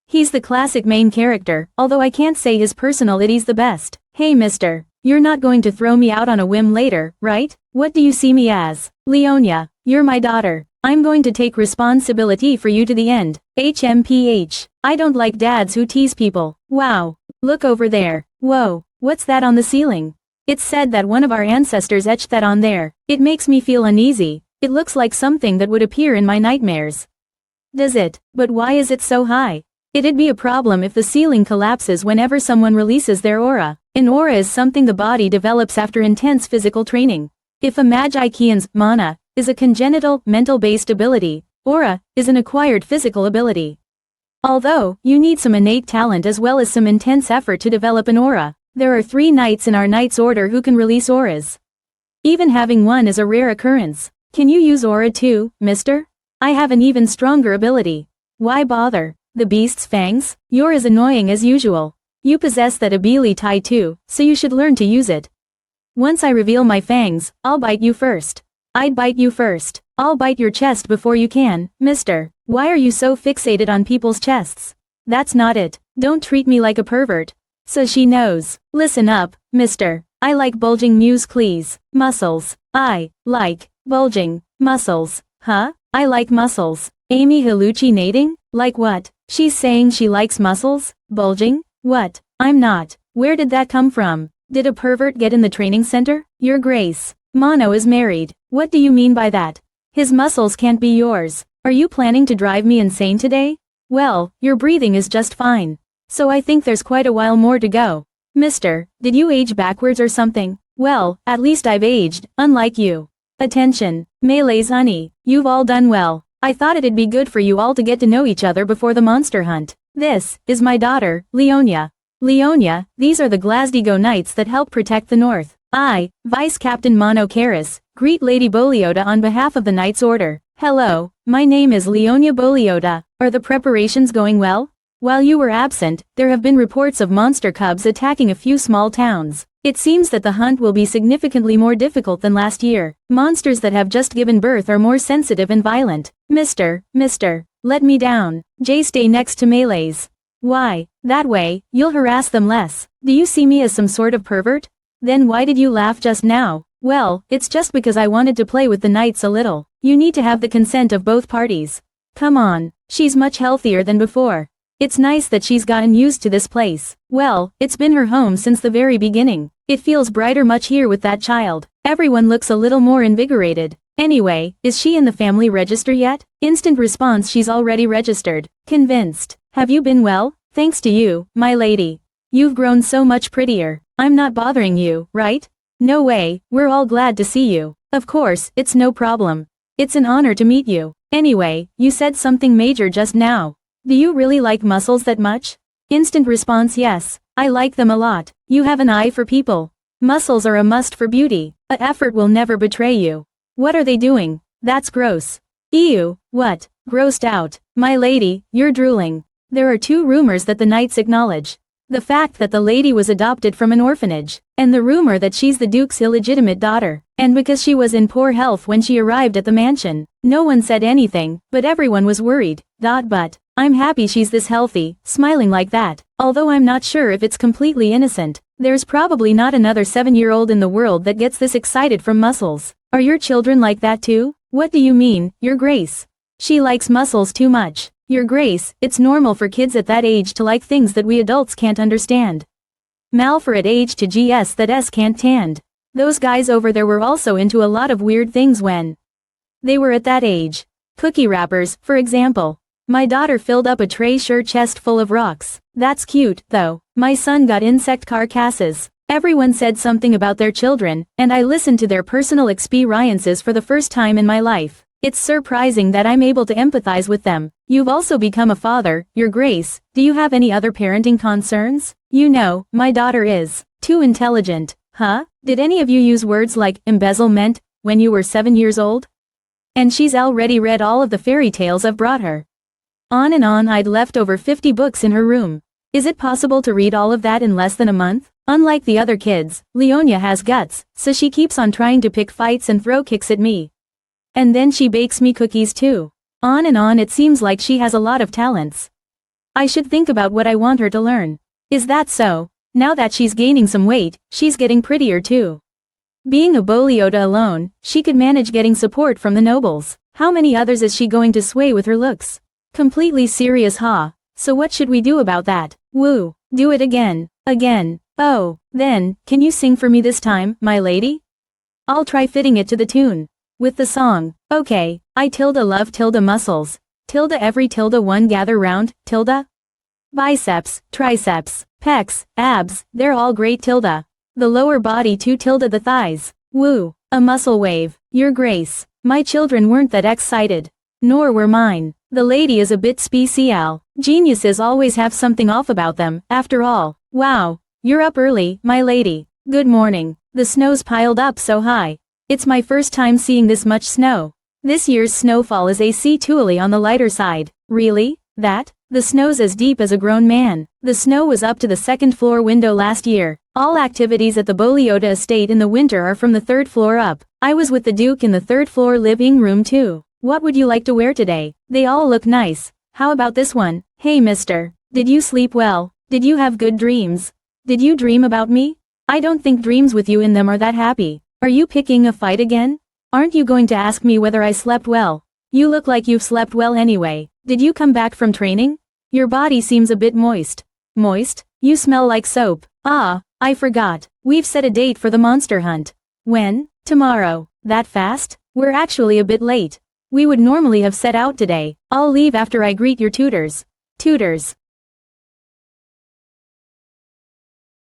He's the classic main character, although I can't say his personality's the best. Hey mister, you're not going to throw me out on a whim later, right? What do you see me as? Leona, you're my daughter. I'm going to take responsibility for you to the end. HMPH. I don't like dads who tease people. Wow. Look over there. Whoa, what's that on the ceiling? It's said that one of our ancestors etched that on there. It makes me feel uneasy. It looks like something that would appear in my nightmares. Does it? But why is it so high? It'd be a problem if the ceiling collapses whenever someone releases their aura. An aura is something the body develops after intense physical training. If a Magikian's mana is a congenital, mental-based ability, aura is an acquired physical ability. Although, you need some innate talent as well as some intense effort to develop an aura. There are 3 knights in our knight's order who can release auras. Even having one is a rare occurrence. Can you use aura too, mister? I have an even stronger ability. Why bother? The beast's fangs? You're as annoying as usual. You possess that ability too, so you should learn to use it. Once I reveal my fangs, I'll bite you first. I'd bite you first. I'll bite your chest before you can, mister. Why are you so fixated on people's chests? That's not it. Don't treat me like a pervert. So she knows. Listen up, mister. I like bulging muscles. I like bulging muscles. Huh? I like muscles. Amy hallucinating? Like what? She's saying she likes muscles? Bulging? What? I'm not. Where did that come from? Did a pervert get in the training center? Your Grace. Mono is married. What do you mean by that? His muscles can't be yours. Are you planning to drive me insane today? Well, your breathing is just fine. So I think there's quite a while more to go. Mister, did you age backwards or something? Well, at least I've aged, unlike you. Attention, Melee's honey, you've all done well. I thought it'd be good for you all to get to know each other before the monster hunt. This is my daughter, Leona. Leona, these are the Glasgow Knights that help protect the North. I, Vice Captain Mono Karis, greet Lady Voreoti on behalf of the Knight's Order. Hello, my name is Leona Voreoti. Are the preparations going well? While you were absent, there have been reports of monster cubs attacking a few small towns. It seems that the hunt will be significantly more difficult than last year. Monsters that have just given birth are more sensitive and violent. Mister, let me down. Jay, stay next to melees. Why? That way, you'll harass them less. Do you see me as some sort of pervert? Then why did you laugh just now? Well, it's just because I wanted to play with the knights a little. You need to have the consent of both parties. Come on, she's much healthier than before. It's nice that she's gotten used to this place. Well, it's been her home since the very beginning. It feels brighter much here with that child. Everyone looks a little more invigorated. Anyway, is she in the family register yet? Instant response: she's already registered. Convinced. Have you been well? Thanks to you, my lady. You've grown so much prettier. I'm not bothering you, right? No way, we're all glad to see you. Of course, it's no problem. It's an honor to meet you. Anyway, you said something major just now. Do you really like muscles that much? Instant response: yes, I like them a lot. You have an eye for people. Muscles are a must for beauty. A effort will never betray you. What are they doing? That's gross. Ew, what? Grossed out. My lady, you're drooling. There are 2 rumors that the knights acknowledge. The fact that the lady was adopted from an orphanage, and the rumor that she's the Duke's illegitimate daughter, and because she was in poor health when she arrived at the mansion. No one said anything, but everyone was worried. But I'm happy she's this healthy, smiling like that, although I'm not sure if it's completely innocent. There's probably not another 7-year-old in the world that gets this excited from muscles. Are your children like that too? What do you mean, Your Grace? She likes muscles too much. Your Grace, it's normal for kids at that age to like things that we adults can't understand. For at age to GS that S can't stand. Those guys over there were also into a lot of weird things when they were at that age. Cookie wrappers, for example. My daughter filled up a tray sure chest full of rocks. That's cute, though. My son got insect carcasses. Everyone said something about their children, and I listened to their personal experiences for the first time in my life. It's surprising that I'm able to empathize with them. You've also become a father, Your Grace. Do you have any other parenting concerns? You know, my daughter is too intelligent. Huh? Did any of you use words like embezzlement when you were 7 years old? And she's already read all of the fairy tales I've brought her. On and on. I'd left over 50 books in her room. Is it possible to read all of that in less than a month? Unlike the other kids, Leona has guts, so she keeps on trying to pick fights and throw kicks at me. And then she bakes me cookies too. On and on, it seems like she has a lot of talents. I should think about what I want her to learn. Is that so? Now that she's gaining some weight, she's getting prettier too. Being a Voreoti alone, she could manage getting support from the nobles. How many others is she going to sway with her looks? Completely serious, huh? So what should we do about that? Woo. Do it again. Again. Oh, then, can you sing for me this time, my lady? I'll try fitting it to the tune. With the song. Okay. I tilde love tilde muscles. Tilde every tilde one gather round, tilde. Biceps, triceps, pecs, abs, they're all great tilde. The lower body too tilde the thighs. Woo. A muscle wave. Your grace. My children weren't that excited. Nor were mine. The lady is a bit special. Geniuses always have something off about them, after all. Wow. You're up early, my lady. Good morning. The snow's piled up so high. It's my first time seeing this much snow. This year's snowfall is actually on the lighter side. Really? That? The snow's as deep as a grown man. The snow was up to the second floor window last year. All activities at the Voreoti estate in the winter are from the third floor up. I was with the Duke in the third floor living room too. What would you like to wear today? They all look nice. How about this one? Hey mister. Did you sleep well? Did you have good dreams? Did you dream about me? I don't think dreams with you in them are that happy. Are you picking a fight again? Aren't you going to ask me whether I slept well? You look like you've slept well anyway. Did you come back from training? Your body seems a bit moist. Moist? You smell like soap. Ah, I forgot. We've set a date for the monster hunt. When? Tomorrow. That fast? We're actually a bit late. We would normally have set out today. I'll leave after I greet your tutors. Tutors.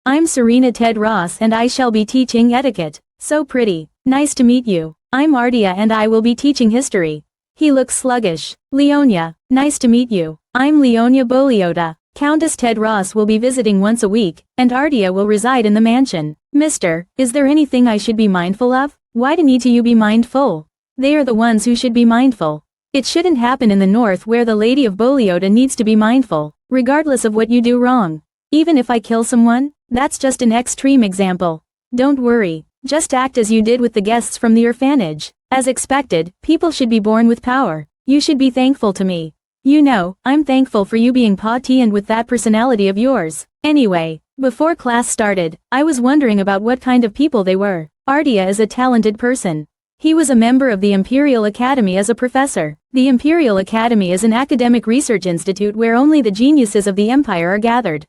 I'm Serena Ted Ross and I shall be teaching etiquette. So pretty. Nice to meet you. I'm Ardia and I will be teaching history. He looks sluggish. Leona. Nice to meet you. I'm Leona Voreoti. Countess Ted Ross will be visiting once a week, and Ardia will reside in the mansion. Mister, is there anything I should be mindful of? Why need you be mindful? They are the ones who should be mindful. It shouldn't happen in the north where the Lady of Voreoti needs to be mindful, regardless of what you do wrong. Even if I kill someone? That's just an extreme example. Don't worry. Just act as you did with the guests from the orphanage. As expected, people should be born with power. You should be thankful to me. You know, I'm thankful for you being potty and with that personality of yours. Anyway, before class started, I was wondering about what kind of people they were. Ardia is a talented person. He was a member of the Imperial Academy as a professor. The Imperial Academy is an academic research institute where only the geniuses of the Empire are gathered.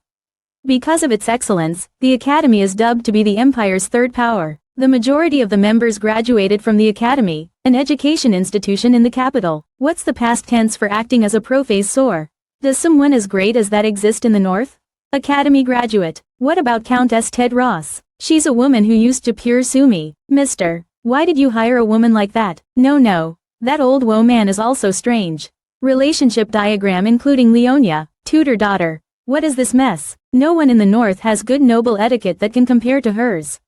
Because of its excellence, the Academy is dubbed to be the Empire's third power. The majority of the members graduated from the Academy, an education institution in the capital. What's the past tense for acting as a professor? Does someone as great as that exist in the north? Academy graduate. What about Countess Ted Ross? She's a woman who used to pursue me. Mister, why did you hire a woman like that? No. That old woman is also strange. Relationship diagram including Leona, tutor daughter. What is this mess? No one in the north has good noble etiquette that can compare to hers.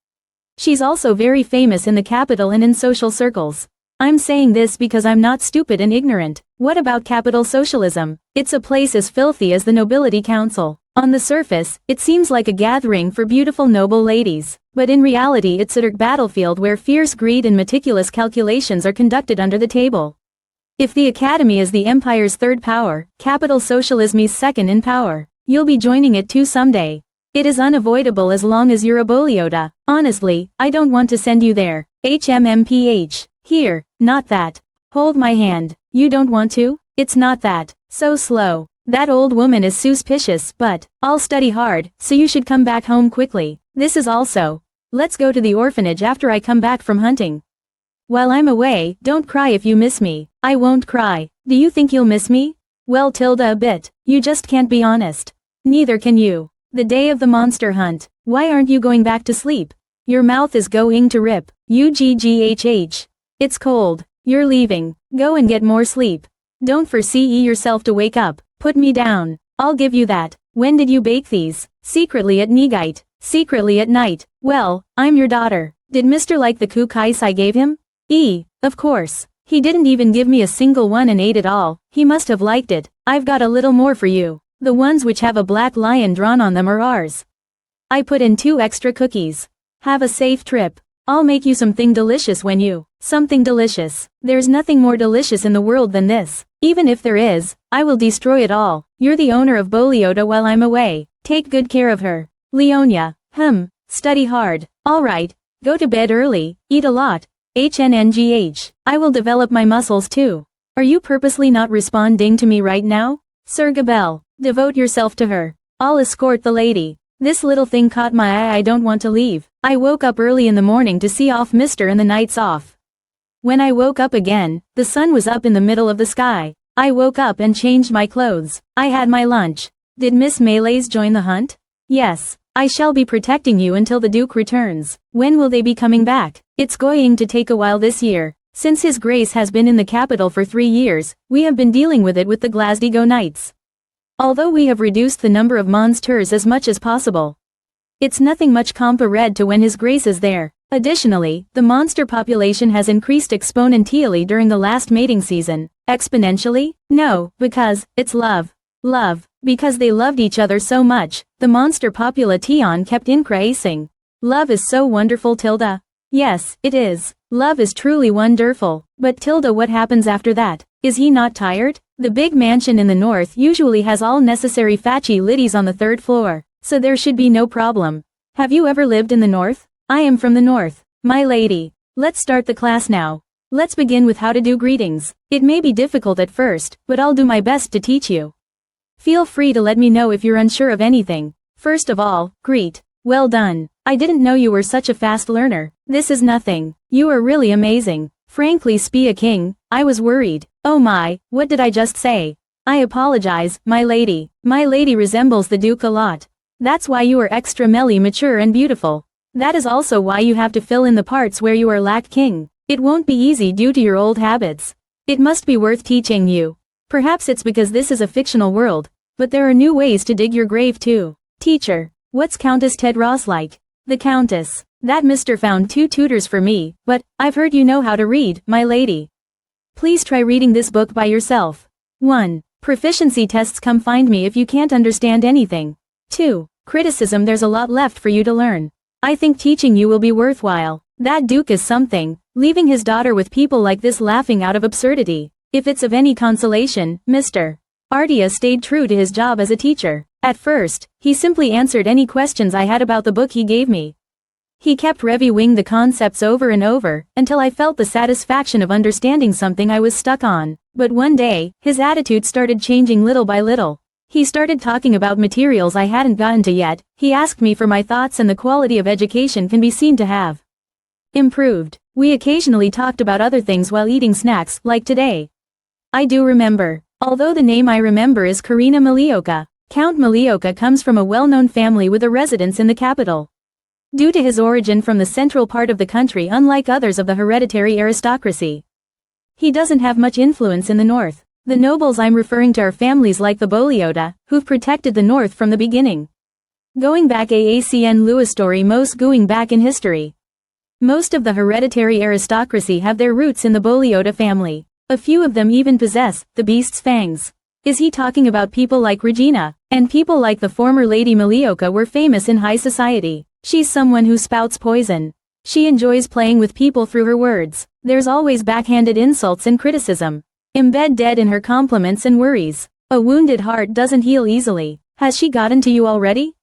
She's also very famous in the capital and in social circles. I'm saying this because I'm not stupid and ignorant. What about capital socialism? It's a place as filthy as the nobility council. On the surface, it seems like a gathering for beautiful noble ladies. But in reality it's a dark battlefield where fierce greed and meticulous calculations are conducted under the table. If the Academy is the Empire's third power, capital socialism is second in power. You'll be joining it too someday. It is unavoidable as long as you're a Voreoti. Honestly, I don't want to send you there. HMMPH. Here, not that. Hold my hand. You don't want to? It's not that. So slow. That old woman is suspicious, but I'll study hard, so you should come back home quickly. This is also. Let's go to the orphanage after I come back from hunting. While I'm away, don't cry if you miss me. I won't cry. Do you think you'll miss me? Well, a bit. You just can't be honest. Neither can you. The day of the monster hunt. Why aren't you going back to sleep? Your mouth is going to rip. UGGHH. It's cold. You're leaving. Go and get more sleep. Don't foresee yourself to wake up. Put me down. I'll give you that. When did you bake these? Secretly at Nigite. Secretly at night. Well, I'm your daughter. Did Mr. like the cookies I gave him? Of course. He didn't even give me a single one and ate it all. He must have liked it. I've got a little more for you. The ones which have a black lion drawn on them are ours. I put in 2 extra cookies. Have a safe trip. I'll make you something delicious when you. Something delicious. There's nothing more delicious in the world than this. Even if there is, I will destroy it all. You're the owner of Voreoti while I'm away. Take good care of her. Leona. Study hard. Alright. Go to bed early, eat a lot. HNNGH. I will develop my muscles too. Are you purposely not responding to me right now? Sir Gabelle. Devote yourself to her. I'll escort the lady. This little thing caught my eye. I don't want to leave. I woke up early in the morning to see off Mr. and the nights off. When I woke up again, the sun was up in the middle of the sky. I woke up and changed my clothes. I had my lunch. Did Miss Malays join the hunt? Yes. I shall be protecting you until the Duke returns. When will they be coming back? It's going to take a while this year. Since His Grace has been in the capital for 3 years, we have been dealing with it with the Glasgow Knights. Although we have reduced the number of monsters as much as possible, it's nothing much compared to when His Grace is there. Additionally, the monster population has increased exponentially during the last mating season. Exponentially? No, because, it's love. Love. Because they loved each other so much, the monster population kept increasing. Love is so wonderful, Tilda. Yes, it is. Love is truly wonderful. But Tilda, what happens after that? Is he not tired? The big mansion in the north usually has all necessary facilities on the 3rd floor, so there should be no problem. Have you ever lived in the north? I am from the north. My lady. Let's start the class now. Let's begin with how to do greetings. It may be difficult at first, but I'll do my best to teach you. Feel free to let me know if you're unsure of anything. First of all, greet. Well done. I didn't know you were such a fast learner. This is nothing. You are really amazing. Frankly speaking, I was worried. Oh my, what did I just say? I apologize, my lady. My lady resembles the Duke a lot. That's why you are extra mature and beautiful. That is also why you have to fill in the parts where you are lacking. It won't be easy due to your old habits. It must be worth teaching you. Perhaps it's because this is a fictional world, but there are new ways to dig your grave too. Teacher, what's Countess Ted Ross like? The Countess. That Mr. found 2 tutors for me, but, I've heard you know how to read, my lady. Please try reading this book by yourself. 1. Proficiency tests. Come find me if you can't understand anything. 2. Criticism. There's a lot left for you to learn. I think teaching you will be worthwhile. That Duke is something, leaving his daughter with people like this laughing out of absurdity. If it's of any consolation, Mr. Ardia stayed true to his job as a teacher. At first, he simply answered any questions I had about the book he gave me. He kept reviewing the concepts over and over, until I felt the satisfaction of understanding something I was stuck on. But one day, his attitude started changing little by little. He started talking about materials I hadn't gotten to yet. He asked me for my thoughts, and the quality of education can be seen to have improved. We occasionally talked about other things while eating snacks, like today. I do remember. Although the name I remember is Karina Malioka. Count Malioka comes from a well-known family with a residence in the capital. Due to his origin from the central part of the country, unlike others of the hereditary aristocracy, he doesn't have much influence in the north. The nobles I'm referring to are families like the Voreoti, who've protected the north from the beginning. Going back AACN Lewis story, most going back in history. Most of the hereditary aristocracy have their roots in the Voreoti family. A few of them even possess the beast's fangs. Is he talking about people like Regina? And people like the former Lady Malioka were famous in high society. She's someone who spouts poison. She enjoys playing with people through her words. There's always backhanded insults and criticism, embedded in her compliments and worries. A wounded heart doesn't heal easily. Has she gotten to you already?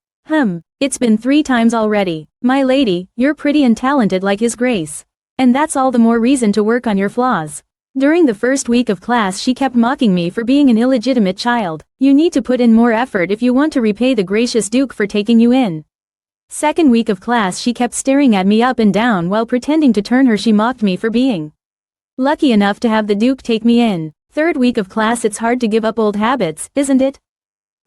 It's been 3 times already. My lady, you're pretty and talented like His Grace. And that's all the more reason to work on your flaws. During the first week of class she kept mocking me for being an illegitimate child. You need to put in more effort if you want to repay the gracious Duke for taking you in. Second week of class she kept staring at me up and down while pretending to turn her. She mocked me for being lucky enough to have the Duke take me in. Third week of class. It's hard to give up old habits, isn't it?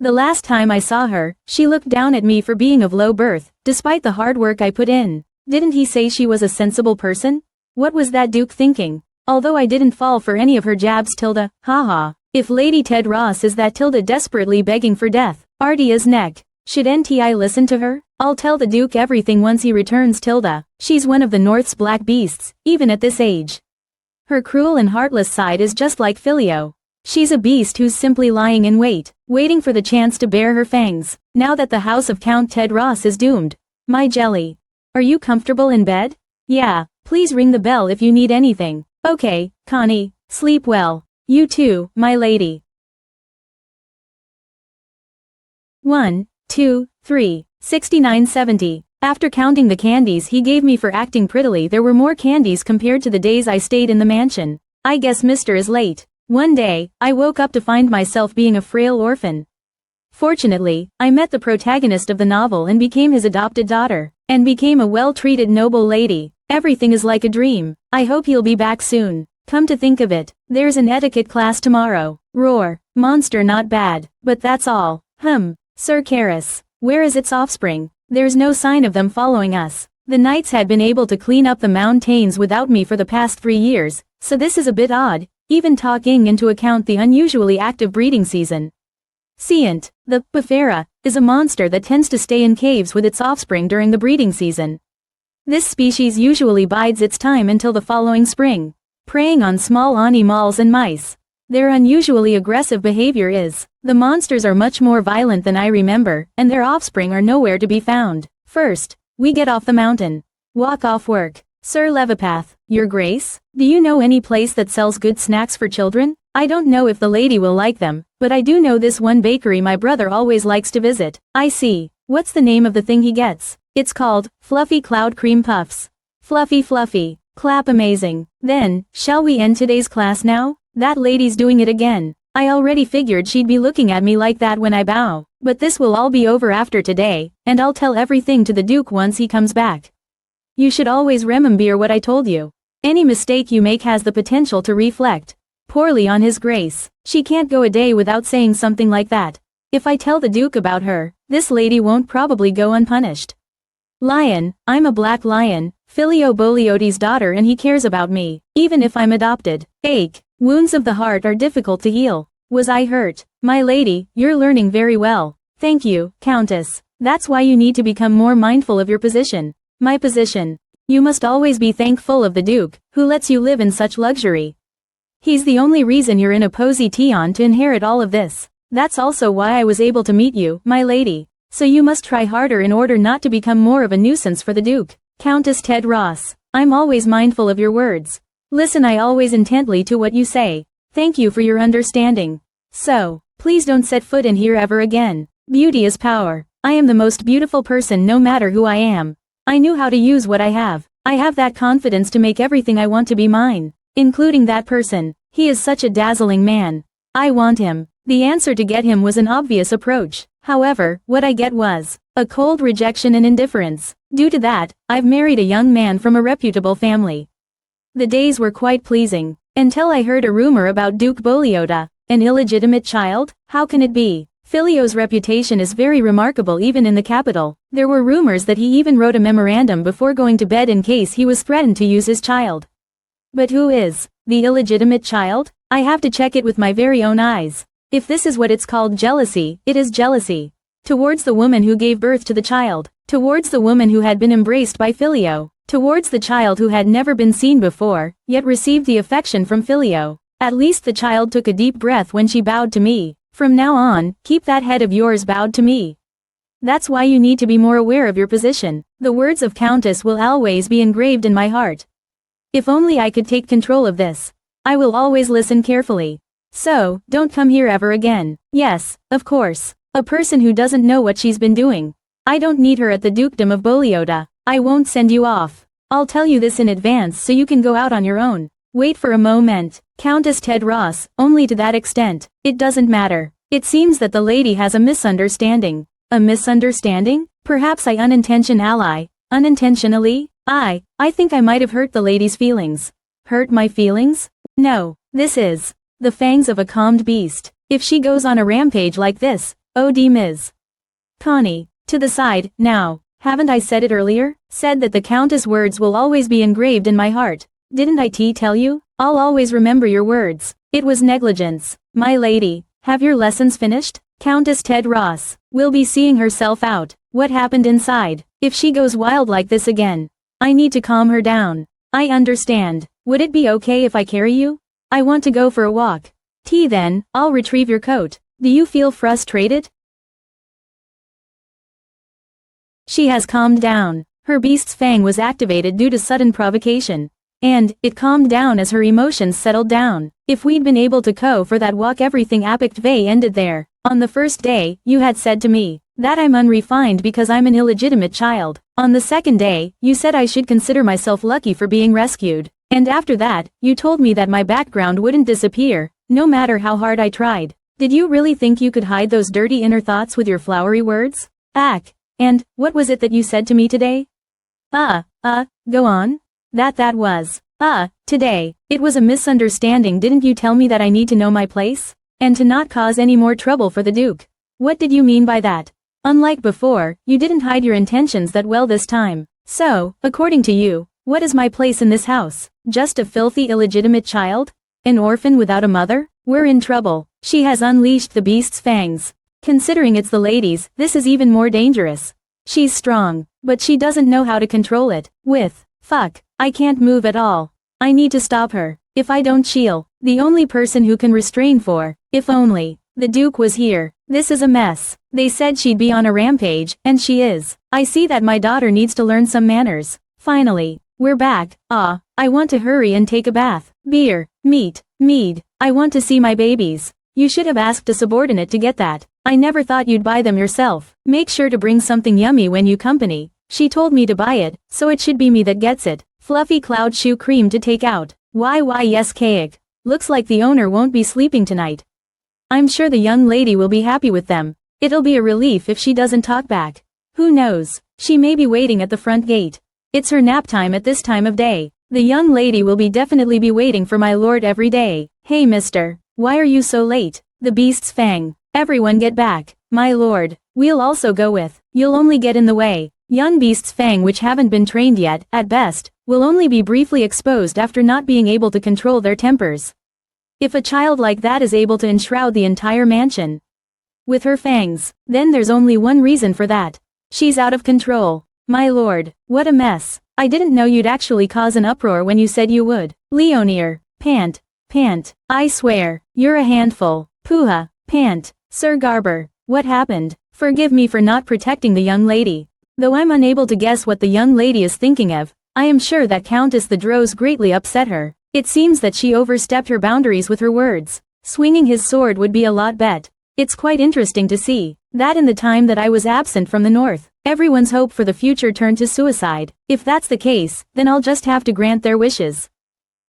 The last time I saw her, she looked down at me for being of low birth, despite the hard work I put in. Didn't he say she was a sensible person? What was that Duke thinking? Although I didn't fall for any of her jabs, Tilda, haha. If Lady Ted Ross is that Tilda desperately begging for death, Ardia's neck. Shouldn't I listen to her? I'll tell the Duke everything once he returns, Tilda. She's one of the North's black beasts, even at this age. Her cruel and heartless side is just like Ferio She's a beast who's simply lying in wait, waiting for the chance to bare her fangs, now that the house of Count Ted Ross is doomed. My jelly. Are you comfortable in bed? Yeah, please ring the bell if you need anything. Okay, Connie, sleep well. You too, my lady. 1, 2, 3, 69-70. After counting the candies he gave me for acting prettily, there were more candies compared to the days I stayed in the mansion. I guess Mr. is late. One day, I woke up to find myself being a frail orphan. Fortunately, I met the protagonist of the novel and became his adopted daughter, and became a well-treated noble lady. Everything is like a dream. I hope he'll be back soon. Come to think of it, there's an etiquette class tomorrow. Roar. Monster not bad, but that's all. Sir Karis. Where is its offspring? There's no sign of them following us. The knights had been able to clean up the mountains without me for the past 3 years, so this is a bit odd, even taking into account the unusually active breeding season. Seant, the Bifera, is a monster that tends to stay in caves with its offspring during the breeding season. This species usually bides its time until the following spring, preying on small animals and mice. Their unusually aggressive behavior is, the monsters are much more violent than I remember, and their offspring are nowhere to be found. First, we get off the mountain. Walk off work. Sir Levipath, your grace, do you know any place that sells good snacks for children? I don't know if the lady will like them, but I do know this one bakery my brother always likes to visit. I see. What's the name of the thing he gets? It's called, Fluffy Cloud Cream Puffs. Fluffy. Clap amazing. Then, shall we end today's class now? That lady's doing it again. I already figured she'd be looking at me like that when I bow. But this will all be over after today, and I'll tell everything to the Duke once he comes back. You should always remember what I told you. Any mistake you make has the potential to reflect poorly on his grace. She can't go a day without saying something like that. If I tell the Duke about her, this lady won't probably go unpunished. Lion, I'm a black lion, Ferio Voreoti's daughter, and he cares about me, even if I'm adopted. Ache. Wounds of the heart are difficult to heal. Was I hurt? My lady, you're learning very well. Thank you, Countess. That's why you need to become more mindful of your position. My position. You must always be thankful of the Duke, who lets you live in such luxury. He's the only reason you're in a position to inherit all of this. That's also why I was able to meet you, my lady. So you must try harder in order not to become more of a nuisance for the Duke. Countess Ted Ross, I'm always mindful of your words. Listen I always intently to what you say. Thank you for your understanding. So, please don't set foot in here ever again. Beauty is power. I am the most beautiful person no matter who I am. I knew how to use what I have. I have that confidence to make everything I want to be mine. Including that person. He is such a dazzling man. I want him. The answer to get him was an obvious approach. However, what I get was a cold rejection and indifference. Due to that, I've married a young man from a reputable family. The days were quite pleasing, until I heard a rumor about Duke Voreoti, an illegitimate child. How can it be? Filio's reputation is very remarkable even in the capital. There were rumors that he even wrote a memorandum before going to bed in case he was threatened to use his child. But who is the illegitimate child? I have to check it with my very own eyes. If this is what it's called jealousy, it is jealousy. Towards the woman who gave birth to the child. Towards the woman who had been embraced by Ferio. Towards the child who had never been seen before, yet received the affection from Ferio. At least the child took a deep breath when she bowed to me. From now on, keep that head of yours bowed to me. That's why you need to be more aware of your position. The words of Countess will always be engraved in my heart. If only I could take control of this. I will always listen carefully. So, don't come here ever again. Yes, of course. A person who doesn't know what she's been doing. I don't need her at the Dukedom of Voreoti. I won't send you off. I'll tell you this in advance so you can go out on your own. Wait for a moment. Countess Ted Ross, only to that extent. It doesn't matter. It seems that the lady has a misunderstanding. A misunderstanding? Perhaps I unintentionally? I think I might have hurt the lady's feelings. Hurt my feelings? No. This is the fangs of a calmed beast. If she goes on a rampage like this, Ms. Connie, to the side, now. Haven't I said it earlier? Said that the Countess' words will always be engraved in my heart. Didn't I tell you? I'll always remember your words. It was negligence. My lady, have your lessons finished? Countess Ted Ross will be seeing herself out. What happened inside? If she goes wild like this again, I need to calm her down. I understand. Would it be okay if I carry you? I want to go for a walk. Then, I'll retrieve your coat. Do you feel frustrated? She has calmed down. Her beast's fang was activated due to sudden provocation. And, it calmed down as her emotions settled down. If we'd been able to go for that walk, everything apictve ended there. On the first day, you had said to me that I'm unrefined because I'm an illegitimate child. On the second day, you said I should consider myself lucky for being rescued. And after that, you told me that my background wouldn't disappear, no matter how hard I tried. Did you really think you could hide those dirty inner thoughts with your flowery words? And, what was it that you said to me today? Go on. That was, today. It was a misunderstanding. Didn't you tell me that I need to know my place? And to not cause any more trouble for the Duke? What did you mean by that? Unlike before, you didn't hide your intentions that well this time. So, according to you, what is my place in this house? Just a filthy illegitimate child? An orphan without a mother? We're in trouble. She has unleashed the beast's fangs. Considering it's the ladies, this is even more dangerous. She's strong, but she doesn't know how to control it. I can't move at all. I need to stop her. If I don't, she'll. The only person who can restrain if only the Duke was here. This is a mess. They said she'd be on a rampage, and she is. I see that my daughter needs to learn some manners. Finally, we're back. I want to hurry and take a bath. Beer, meat, mead. I want to see my babies. You should have asked a subordinate to get that. I never thought you'd buy them yourself. Make sure to bring something yummy when you company. She told me to buy it, so it should be me that gets it. Fluffy cloud shoe cream to take out. Yes, cake. Looks like the owner won't be sleeping tonight. I'm sure the young lady will be happy with them. It'll be a relief if she doesn't talk back. Who knows? She may be waiting at the front gate. It's her nap time at this time of day. The young lady will definitely be waiting for my lord every day. Hey mister, why are you so late? The beast's fang. Everyone get back. My lord, we'll also go with. You'll only get in the way. Young beast's fang, which haven't been trained yet, at best, will only be briefly exposed after not being able to control their tempers. If a child like that is able to enshroud the entire mansion with her fangs, then there's only one reason for that. She's out of control. My lord, what a mess. I didn't know you'd actually cause an uproar when you said you would. Leona, pant. I swear, you're a handful. Puha, pant. Sir Garber, what happened? Forgive me for not protecting the young lady. Though I'm unable to guess what the young lady is thinking of, I am sure that Countess the Drows greatly upset her. It seems that she overstepped her boundaries with her words. Swinging his sword would be a lot bet. It's quite interesting to see that in the time that I was absent from the north, everyone's hope for the future turned to suicide. If that's the case, then I'll just have to grant their wishes.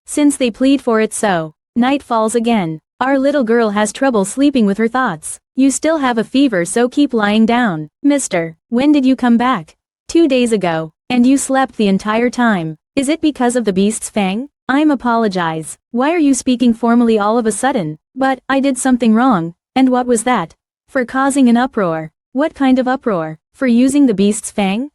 Since they plead for it so. Night falls again. Our little girl has trouble sleeping with her thoughts. You still have a fever, so keep lying down. Mister, when did you come back? 2 days ago. And you slept the entire time. Is it because of the beast's fang? I'm apologize. Why are you speaking formally all of a sudden? But, I did something wrong. And what was that? For causing an uproar. What kind of uproar? For using the beast's fang?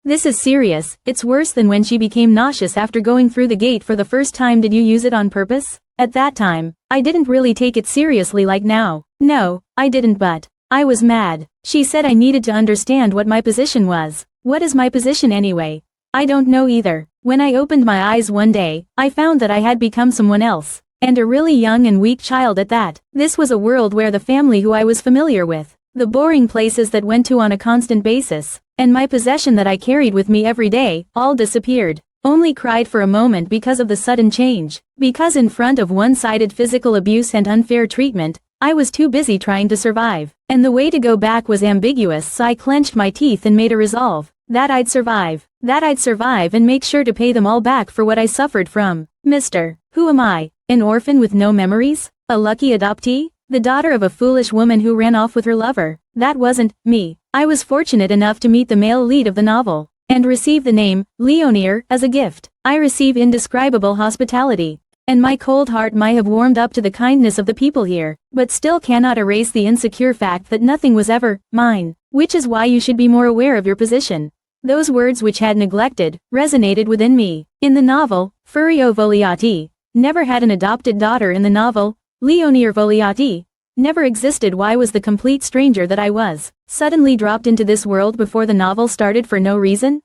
This is serious. It's worse than when she became nauseous after going through the gate for the first time. Did you use it on purpose? At that time, I didn't really take it seriously like now. No, I didn't, but I was mad. She said I needed to understand what my position was. What is my position anyway? I don't know either. When I opened my eyes one day, I found that I had become someone else. And a really young and weak child at that. This was a world where the family who I was familiar with, the boring places that went to on a constant basis, and my possession that I carried with me every day, all disappeared. Only cried for a moment because of the sudden change. Because in front of one-sided physical abuse and unfair treatment, I was too busy trying to survive. And the way to go back was ambiguous, so I clenched my teeth and made a resolve. That I'd survive. That I'd survive and make sure to pay them all back for what I suffered from. Mister, who am I? An orphan with no memories? A lucky adoptee? The daughter of a foolish woman who ran off with her lover? That wasn't me. I was fortunate enough to meet the male lead of the novel, and receive the name, Leona, as a gift. I receive indescribable hospitality, and my cold heart might have warmed up to the kindness of the people here, but still cannot erase the insecure fact that nothing was ever mine, which is why you should be more aware of your position. Those words which had neglected, resonated within me. In the novel, Ferio Voreoti never had an adopted daughter. In the novel, Leona Voreoti never existed. Why was the complete stranger that I was suddenly dropped into this world before the novel started for no reason?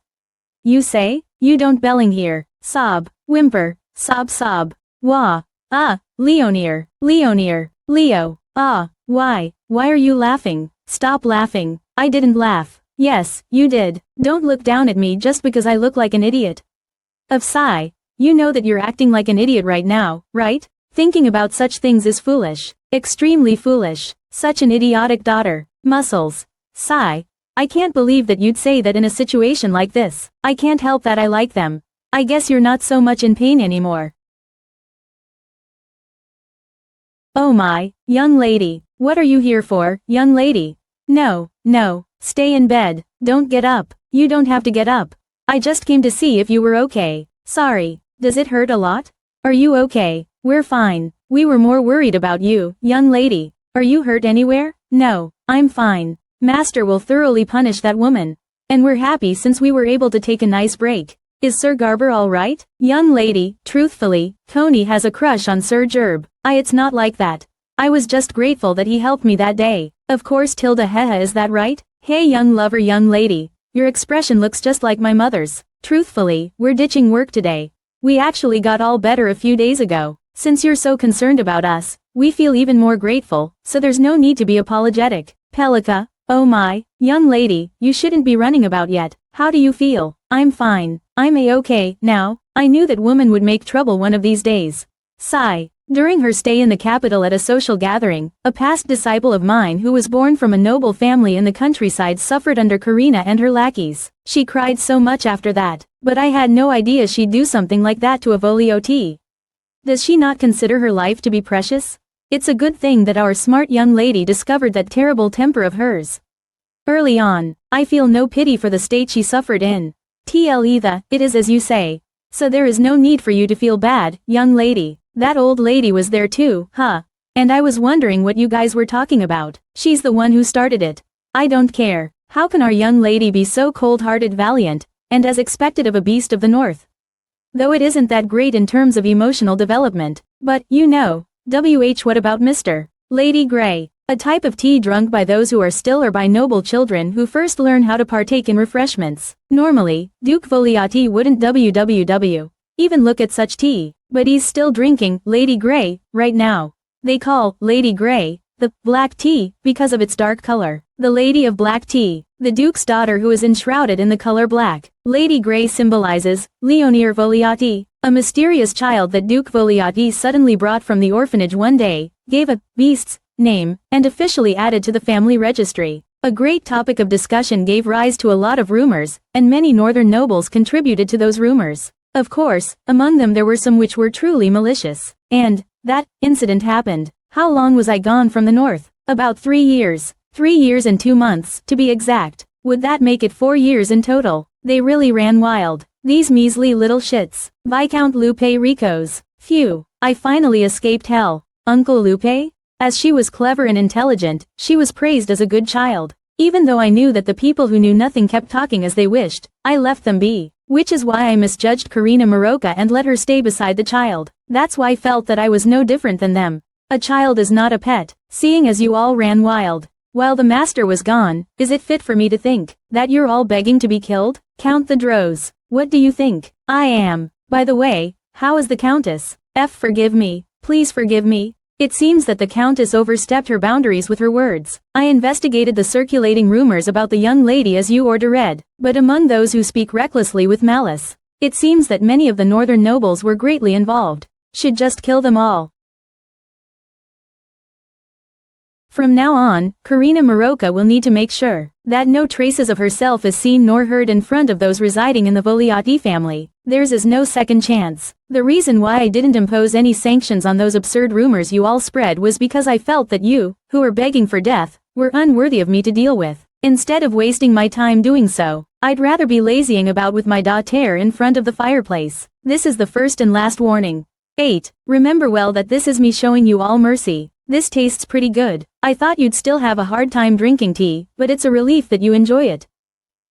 You say? You don't belling here. Sob, whimper, sob. Wah. Ah, Leonier, Leo. Ah, why are you laughing? Stop laughing. I didn't laugh. Yes, you did. Don't look down at me just because I look like an idiot. Of sigh. You know that you're acting like an idiot right now, right? Thinking about such things is foolish. Extremely foolish. Such an idiotic daughter. Muscles. Sigh. I can't believe that you'd say that in a situation like this. I can't help that I like them. I guess you're not so much in pain anymore. Oh my, young lady. What are you here for, young lady? No, stay in bed. Don't get up. You don't have to get up. I just came to see if you were okay. Sorry. Does it hurt a lot? Are you okay? We're fine. We were more worried about you, young lady. Are you hurt anywhere? No, I'm fine. Master will thoroughly punish that woman. And we're happy since we were able to take a nice break. Is Sir Garber alright? Young lady, truthfully, Coney has a crush on Sir Gerb. It's not like that. I was just grateful that he helped me that day. Of course Tilda Heha, is that right? Hey young lover, young lady. Your expression looks just like my mother's. Truthfully, we're ditching work today. We actually got all better a few days ago. Since you're so concerned about us, we feel even more grateful, so there's no need to be apologetic. Pelika, oh my, young lady, you shouldn't be running about yet. How do you feel? I'm fine. I'm a-okay, now. I knew that woman would make trouble one of these days. Sigh. During her stay in the capital at a social gathering, a past disciple of mine who was born from a noble family in the countryside suffered under Karina and her lackeys. She cried so much after that, but I had no idea she'd do something like that to a Voreoti. Does she not consider her life to be precious? It's a good thing that our smart young lady discovered that terrible temper of hers. Early on, I feel no pity for the state she suffered in. It is as you say. So there is no need for you to feel bad, young lady. That old lady was there too, huh? And I was wondering what you guys were talking about. She's the one who started it. I don't care. How can our young lady be so cold-hearted, valiant, and as expected of a beast of the north? Though it isn't that great in terms of emotional development, but, you know, what about Mr. Lady Grey? A type of tea drunk by those who are still or by noble children who first learn how to partake in refreshments. Normally, Duke Voreoti wouldn't even look at such tea, but he's still drinking Lady Grey right now. They call Lady Grey the black tea because of its dark color. The Lady of Black Tea, the Duke's daughter who is enshrouded in the color black. Lady Grey symbolizes Leonier Voreoti, a mysterious child that Duke Voreoti suddenly brought from the orphanage one day, gave a beast's name, and officially added to the family registry. A great topic of discussion gave rise to a lot of rumors, and many northern nobles contributed to those rumors. Of course, among them there were some which were truly malicious. And that incident happened. How long was I gone from the north? About 3 years. 3 years and 2 months, to be exact. Would that make it 4 years in total? They really ran wild. These measly little shits. Viscount Lupe Ricos. Phew. I finally escaped hell. Uncle Lupe? As she was clever and intelligent, she was praised as a good child. Even though I knew that the people who knew nothing kept talking as they wished, I left them be. Which is why I misjudged Karina Maroka and let her stay beside the child. That's why I felt that I was no different than them. A child is not a pet, seeing as you all ran wild. While the master was gone, is it fit for me to think that you're all begging to be killed? Count the drows. What do you think? I am. By the way, how is the countess? Forgive me. Please forgive me. It seems that the countess overstepped her boundaries with her words. I investigated the circulating rumors about the young lady as you ordered, but among those who speak recklessly with malice, it seems that many of the northern nobles were greatly involved. Should just kill them all. From now on, Karina Maroka will need to make sure that no traces of herself is seen nor heard in front of those residing in the Voreoti family. Theirs is no second chance. The reason why I didn't impose any sanctions on those absurd rumors you all spread was because I felt that you, who were begging for death, were unworthy of me to deal with. Instead of wasting my time doing so, I'd rather be lazying about with my daughter in front of the fireplace. This is the first and last warning. 8. Remember well that this is me showing you all mercy. This tastes pretty good. I thought you'd still have a hard time drinking tea, but it's a relief that you enjoy it.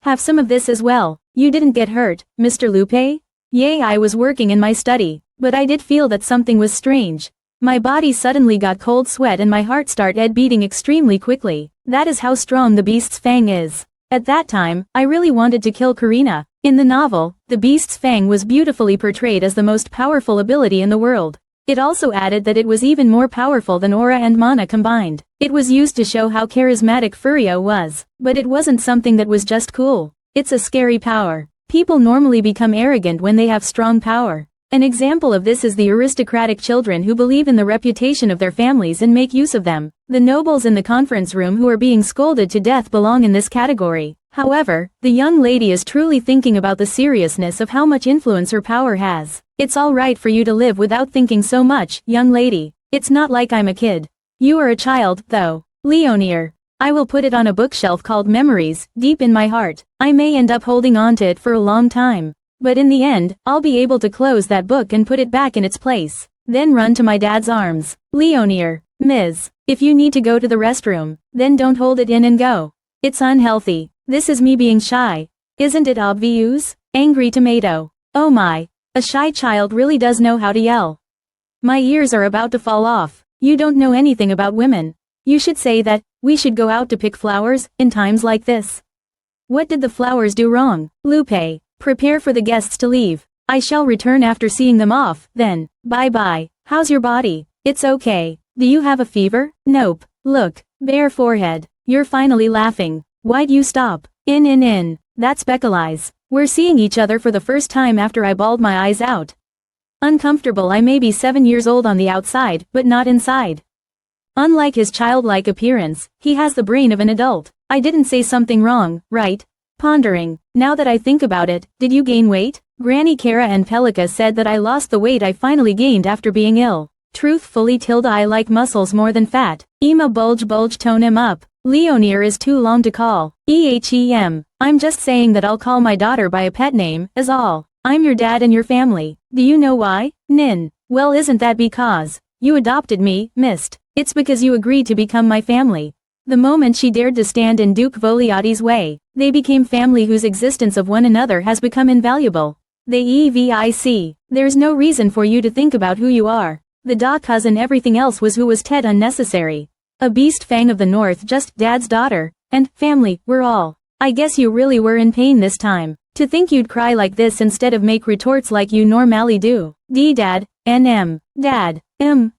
Have some of this as well. You didn't get hurt, Mr. Lupe? Yay, I was working in my study, but I did feel that something was strange. My body suddenly got cold sweat and my heart started beating extremely quickly. That is how strong the beast's fang is. At that time, I really wanted to kill Karina. In the novel, the beast's fang was beautifully portrayed as the most powerful ability in the world. It also added that it was even more powerful than aura and mana combined. It was used to show how charismatic Ferio was, but it wasn't something that was just cool. It's a scary power. People normally become arrogant when they have strong power. An example of this is the aristocratic children who believe in the reputation of their families and make use of them. The nobles in the conference room who are being scolded to death belong in this category. However, the young lady is truly thinking about the seriousness of how much influence her power has. It's alright for you to live without thinking so much, young lady. It's not like I'm a kid. You are a child, though. Leona. I will put it on a bookshelf called Memories, deep in my heart. I may end up holding on to it for a long time. But in the end, I'll be able to close that book and put it back in its place. Then run to my dad's arms. Leona. Ms. If you need to go to the restroom, then don't hold it in and go. It's unhealthy. This is me being shy. Isn't it obvious? Angry tomato. Oh my. A shy child really does know how to yell. My ears are about to fall off. You don't know anything about women. You should say that, we should go out to pick flowers, in times like this. What did the flowers do wrong? Lupe. Prepare for the guests to leave. I shall return after seeing them off, then. Bye-bye. How's your body? It's okay. Do you have a fever? Nope. Look. Bare forehead. You're finally laughing. Why'd you stop? In. That's Beccalize. We're seeing each other for the first time after I bawled my eyes out. Uncomfortable. I may be 7 years old on the outside, but not inside. Unlike his childlike appearance, he has the brain of an adult. I didn't say something wrong, right? Pondering. Now that I think about it, did you gain weight? Granny Kara and Pelika said that I lost the weight I finally gained after being ill. Truthfully I like muscles more than fat. Ema bulge tone him up. Leona is too long to call. I'm just saying that I'll call my daughter by a pet name, is all. I'm your dad and your family. Do you know why? Nin. Well, isn't that because you adopted me, missed? It's because you agreed to become my family. The moment she dared to stand in Duke Voreoti's way, they became family whose existence of one another has become invaluable. There's no reason for you to think about who you are. The da cousin everything else was who was Ted unnecessary. A beast fang of the north just dad's daughter, and family, we're all. I guess you really were in pain this time. To think you'd cry like this instead of make retorts like you normally do. Dad, NM. Dad,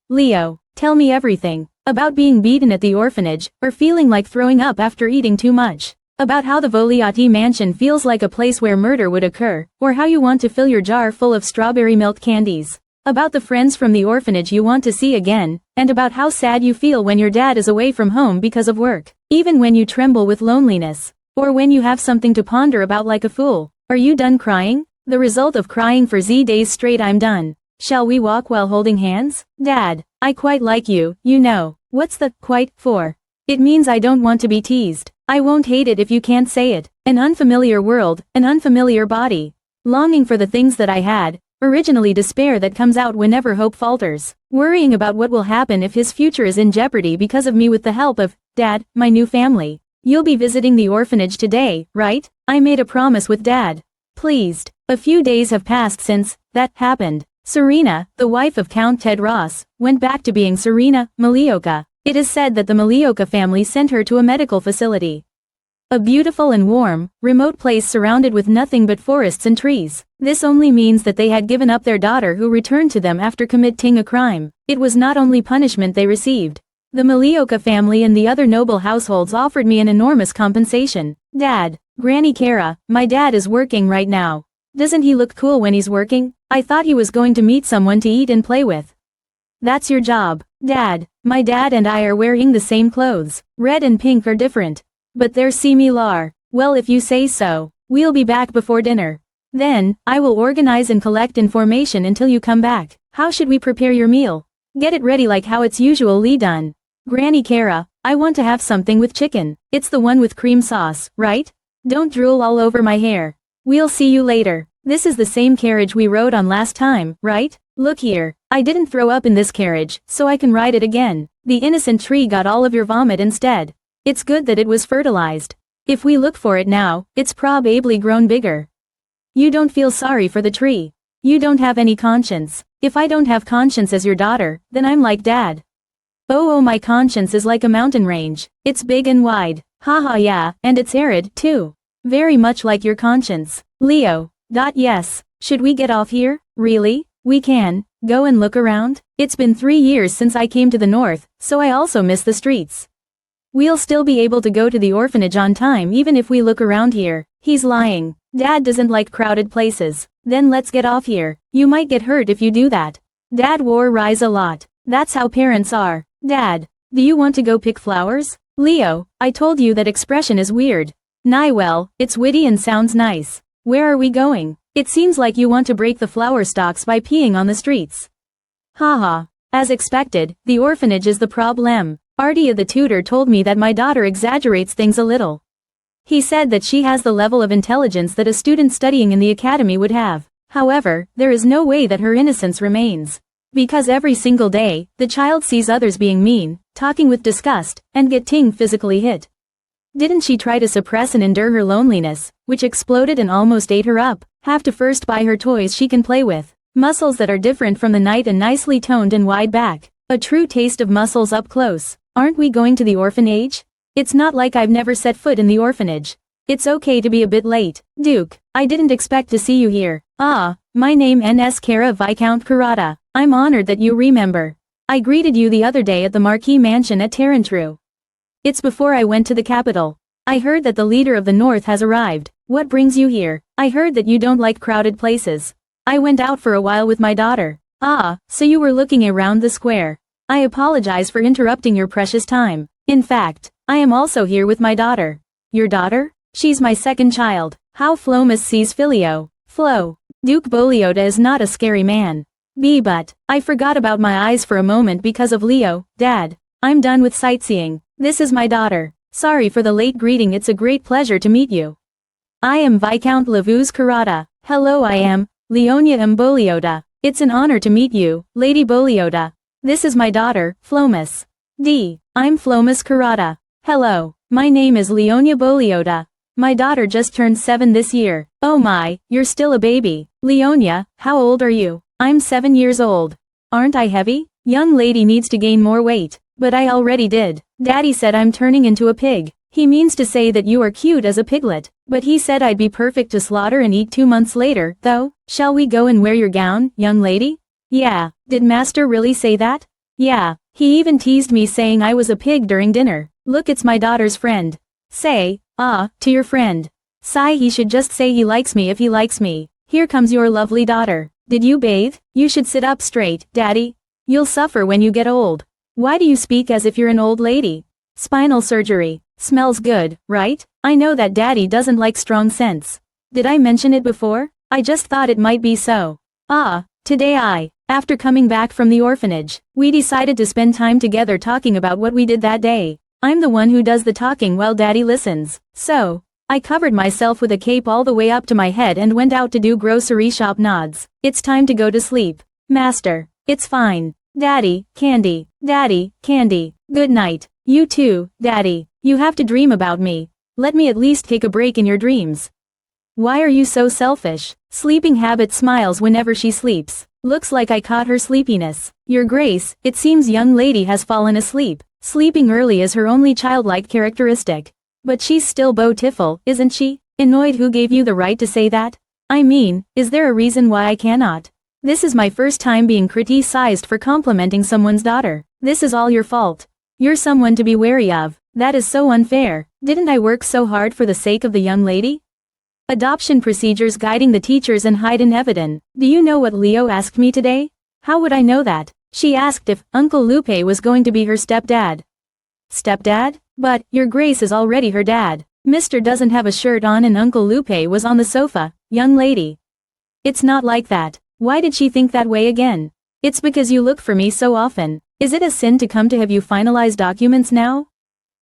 Leo, tell me everything. About being beaten at the orphanage, or feeling like throwing up after eating too much. About how the Voreoti mansion feels like a place where murder would occur, or how you want to fill your jar full of strawberry milk candies. About the friends from the orphanage you want to see again, and about how sad you feel when your dad is away from home because of work. Even when you tremble with loneliness. Or when you have something to ponder about like a fool. Are you done crying? The result of crying for Z days straight. I'm done. Shall we walk while holding hands? Dad, I quite like you, you know. What's the quite for? It means I don't want to be teased. I won't hate it if you can't say it. An unfamiliar world, an unfamiliar body. Longing for the things that I had. Originally despair that comes out whenever hope falters. Worrying about what will happen if his future is in jeopardy because of me with the help of, Dad, my new family. You'll be visiting the orphanage today, right? I made a promise with Dad. Pleased. A few days have passed since that happened. Serena, the wife of Count Ted Ross, went back to being Serena Malioka. It is said that the Malioka family sent her to a medical facility. A beautiful and warm, remote place surrounded with nothing but forests and trees. This only means that they had given up their daughter who returned to them after committing a crime. It was not only punishment they received. The Malioka family and the other noble households offered me an enormous compensation. Dad, Granny Kara, my dad is working right now. Doesn't he look cool when he's working? I thought he was going to meet someone to eat and play with. That's your job. Dad, my dad and I are wearing the same clothes. Red and pink are different. But they're similar. Well, if you say so. We'll be back before dinner. Then, I will organize and collect information until you come back. How should we prepare your meal? Get it ready like how it's usually done. Granny Kara, I want to have something with chicken. It's the one with cream sauce, right? Don't drool all over my hair. We'll see you later. This is the same carriage we rode on last time, right? Look here. I didn't throw up in this carriage, so I can ride it again. The innocent tree got all of your vomit instead. It's good that it was fertilized. If we look for it now, it's probably grown bigger. You don't feel sorry for the tree. You don't have any conscience. If I don't have conscience as your daughter, then I'm like Dad. Oh, my conscience is like a mountain range. It's big and wide. Haha, yeah, and it's arid, too. Very much like your conscience. Leo. Yes. Should we get off here? Really? We can. Go and look around? It's been 3 years since I came to the north, so I also miss the streets. We'll still be able to go to the orphanage on time even if we look around here. He's lying. Dad doesn't like crowded places. Then let's get off here. You might get hurt if you do that. Dad wore rise a lot. That's how parents are. Dad, do you want to go pick flowers? Leo, I told you that expression is weird. Nah, well, it's witty and sounds nice. Where are we going? It seems like you want to break the flower stalks by peeing on the streets. Haha. As expected, the orphanage is the problem. Artie the tutor told me that my daughter exaggerates things a little. He said that she has the level of intelligence that a student studying in the academy would have. However, there is no way that her innocence remains. Because every single day, the child sees others being mean, talking with disgust, and getting physically hit. Didn't she try to suppress and endure her loneliness, which exploded and almost ate her up? Have to first buy her toys she can play with. Muscles that are different from the night and nicely toned and wide back. A true taste of muscles up close. Aren't we going to the orphanage? It's not like I've never set foot in the orphanage. It's okay to be a bit late. Duke, I didn't expect to see you here. Ah, my name N.S. Kara Viscount Kurata. I'm honored that you remember. I greeted you the other day at the Marquis Mansion at Tarantru. It's before I went to the capital. I heard that the leader of the North has arrived. What brings you here? I heard that you don't like crowded places. I went out for a while with my daughter. Ah, so you were looking around the square. I apologize for interrupting your precious time. In fact, I am also here with my daughter. Your daughter? She's my second child. How Flomas sees Filio. Flo. Duke Boleota is not a scary man. But, I forgot about my eyes for a moment because of Leo. Dad, I'm done with sightseeing. This is my daughter. Sorry for the late greeting, it's a great pleasure to meet you. I am Viscount Lavuz Kurata. Hello, I am Leona M. Boleota. It's an honor to meet you, Lady Boleota. This is my daughter, Flomas. I'm Flomas Kurata. Hello, my name is Leona Boleota. My daughter just turned 7 this year. Oh my, you're still a baby. Leona, how old are you? I'm 7 years old. Aren't I heavy? Young lady needs to gain more weight. But I already did. Daddy said I'm turning into a pig. He means to say that you are cute as a piglet. But he said I'd be perfect to slaughter and eat 2 months later, though. Shall we go and wear your gown, young lady? Yeah, did master really say that? Yeah, he even teased me saying I was a pig during dinner. Look, it's my daughter's friend. Say, to your friend. Sigh, he should just say he likes me if he likes me. Here comes your lovely daughter. Did you bathe? You should sit up straight, Daddy. You'll suffer when you get old. Why do you speak as if you're an old lady? Spinal surgery. Smells good, right? I know that Daddy doesn't like strong scents. Did I mention it before? I just thought it might be so. Today after coming back from the orphanage, we decided to spend time together talking about what we did that day. I'm the one who does the talking while Daddy listens. So, I covered myself with a cape all the way up to my head and went out to do grocery shop nods. It's time to go to sleep. Master, it's fine. Daddy, candy. Daddy, candy. Good night. You too, Daddy. You have to dream about me. Let me at least take a break in your dreams. Why are you so selfish? Sleeping Habit smiles whenever she sleeps. Looks like I caught her sleepiness. Your Grace, it seems young lady has fallen asleep. Sleeping early is her only childlike characteristic. But she's still beautiful, isn't she? Annoyed, who gave you the right to say that? I mean, is there a reason why I cannot? This is my first time being criticized for complimenting someone's daughter. This is all your fault. You're someone to be wary of. That is so unfair. Didn't I work so hard for the sake of the young lady? Adoption procedures guiding the teachers and hidden evidence. Do you know what Leo asked me today? How would I know that? She asked if Uncle Lupe was going to be her stepdad. Stepdad? But, your Grace is already her dad. Mr. doesn't have a shirt on and Uncle Lupe was on the sofa, young lady. It's not like that. Why did she think that way again? It's because you look for me so often. Is it a sin to come to have you finalize documents now?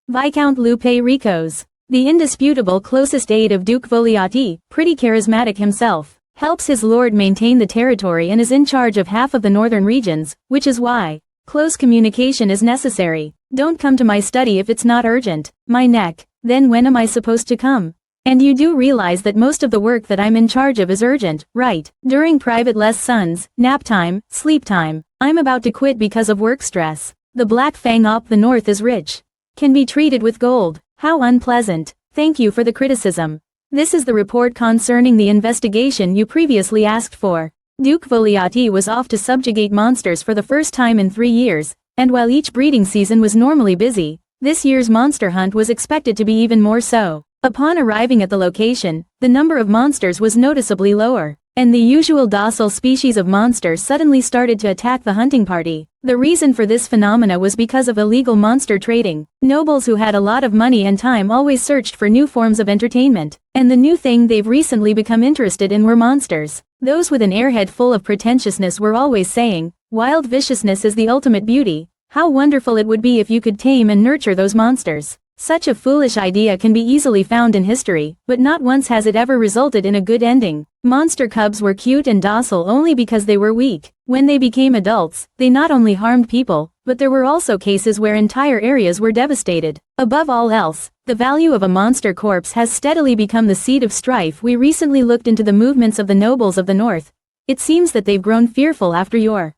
Viscount Lupe Ricos. The indisputable closest aide of Duke Voreoti, pretty charismatic himself, helps his lord maintain the territory and is in charge of half of the northern regions, which is why close communication is necessary. Don't come to my study if it's not urgent. My neck. Then when am I supposed to come? And you do realize that most of the work that I'm in charge of is urgent, right? During private lessons, nap time, sleep time. I'm about to quit because of work stress. The Black Fang op the north is rich. Can be treated with gold. How unpleasant. Thank you for the criticism. This is the report concerning the investigation you previously asked for. Duke Voreoti was off to subjugate monsters for the first time in 3 years, and while each breeding season was normally busy, this year's monster hunt was expected to be even more so. Upon arriving at the location, the number of monsters was noticeably lower, and the usual docile species of monsters suddenly started to attack the hunting party. The reason for this phenomena was because of illegal monster trading. Nobles who had a lot of money and time always searched for new forms of entertainment, and the new thing they've recently become interested in were monsters. Those with an airhead full of pretentiousness were always saying, "Wild viciousness is the ultimate beauty. How wonderful it would be if you could tame and nurture those monsters." Such a foolish idea can be easily found in history, but not once has it ever resulted in a good ending. Monster cubs were cute and docile only because they were weak. When they became adults, they not only harmed people, but there were also cases where entire areas were devastated. Above all else, the value of a monster corpse has steadily become the seed of strife. We recently looked into the movements of the nobles of the north. It seems that they've grown fearful after your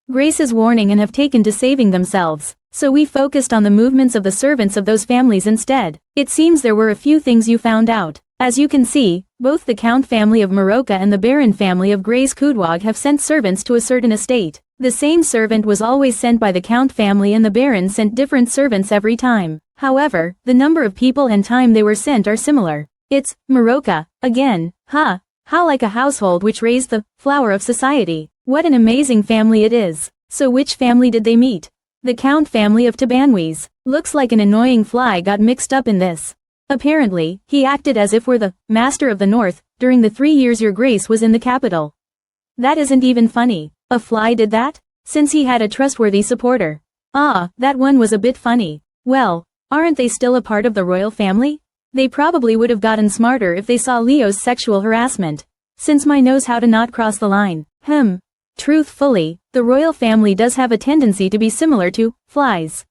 Grace's warning and have taken to saving themselves. So we focused on the movements of the servants of those families instead. It seems there were a few things you found out. As you can see, both the Count family of Maroka and the Baron family of Gray's Kudwag have sent servants to a certain estate. The same servant was always sent by the Count family and the Baron sent different servants every time. However, the number of people and time they were sent are similar. It's Maroka, again. Huh. How like a household which raised the flower of society. What an amazing family it is. So which family did they meet? The Count family of Tabanwis. Looks like an annoying fly got mixed up in this. Apparently, he acted as if we're the master of the north during the 3 years your grace was in the capital. That isn't even funny. A fly did that? Since he had a trustworthy supporter. Ah, that one was a bit funny. Well, aren't they still a part of the royal family? They probably would have gotten smarter if they saw Leo's sexual harassment. Since my knows how to not cross the line. Truthfully, the royal family does have a tendency to be similar to flies.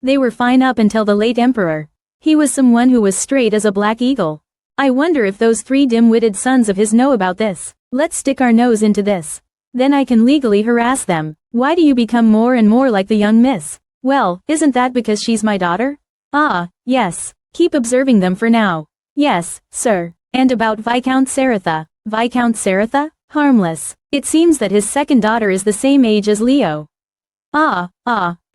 They were fine up until the late emperor. He was someone who was straight as a black eagle. I wonder if those 3 dim-witted sons of his know about this. Let's stick our nose into this. Then I can legally harass them. Why do you become more and more like the young miss? Well, isn't that because she's my daughter? Ah, yes. Keep observing them for now. Yes, sir. And about Viscount Saratha. Viscount Saratha? Harmless. It seems that his second daughter is the same age as Leo.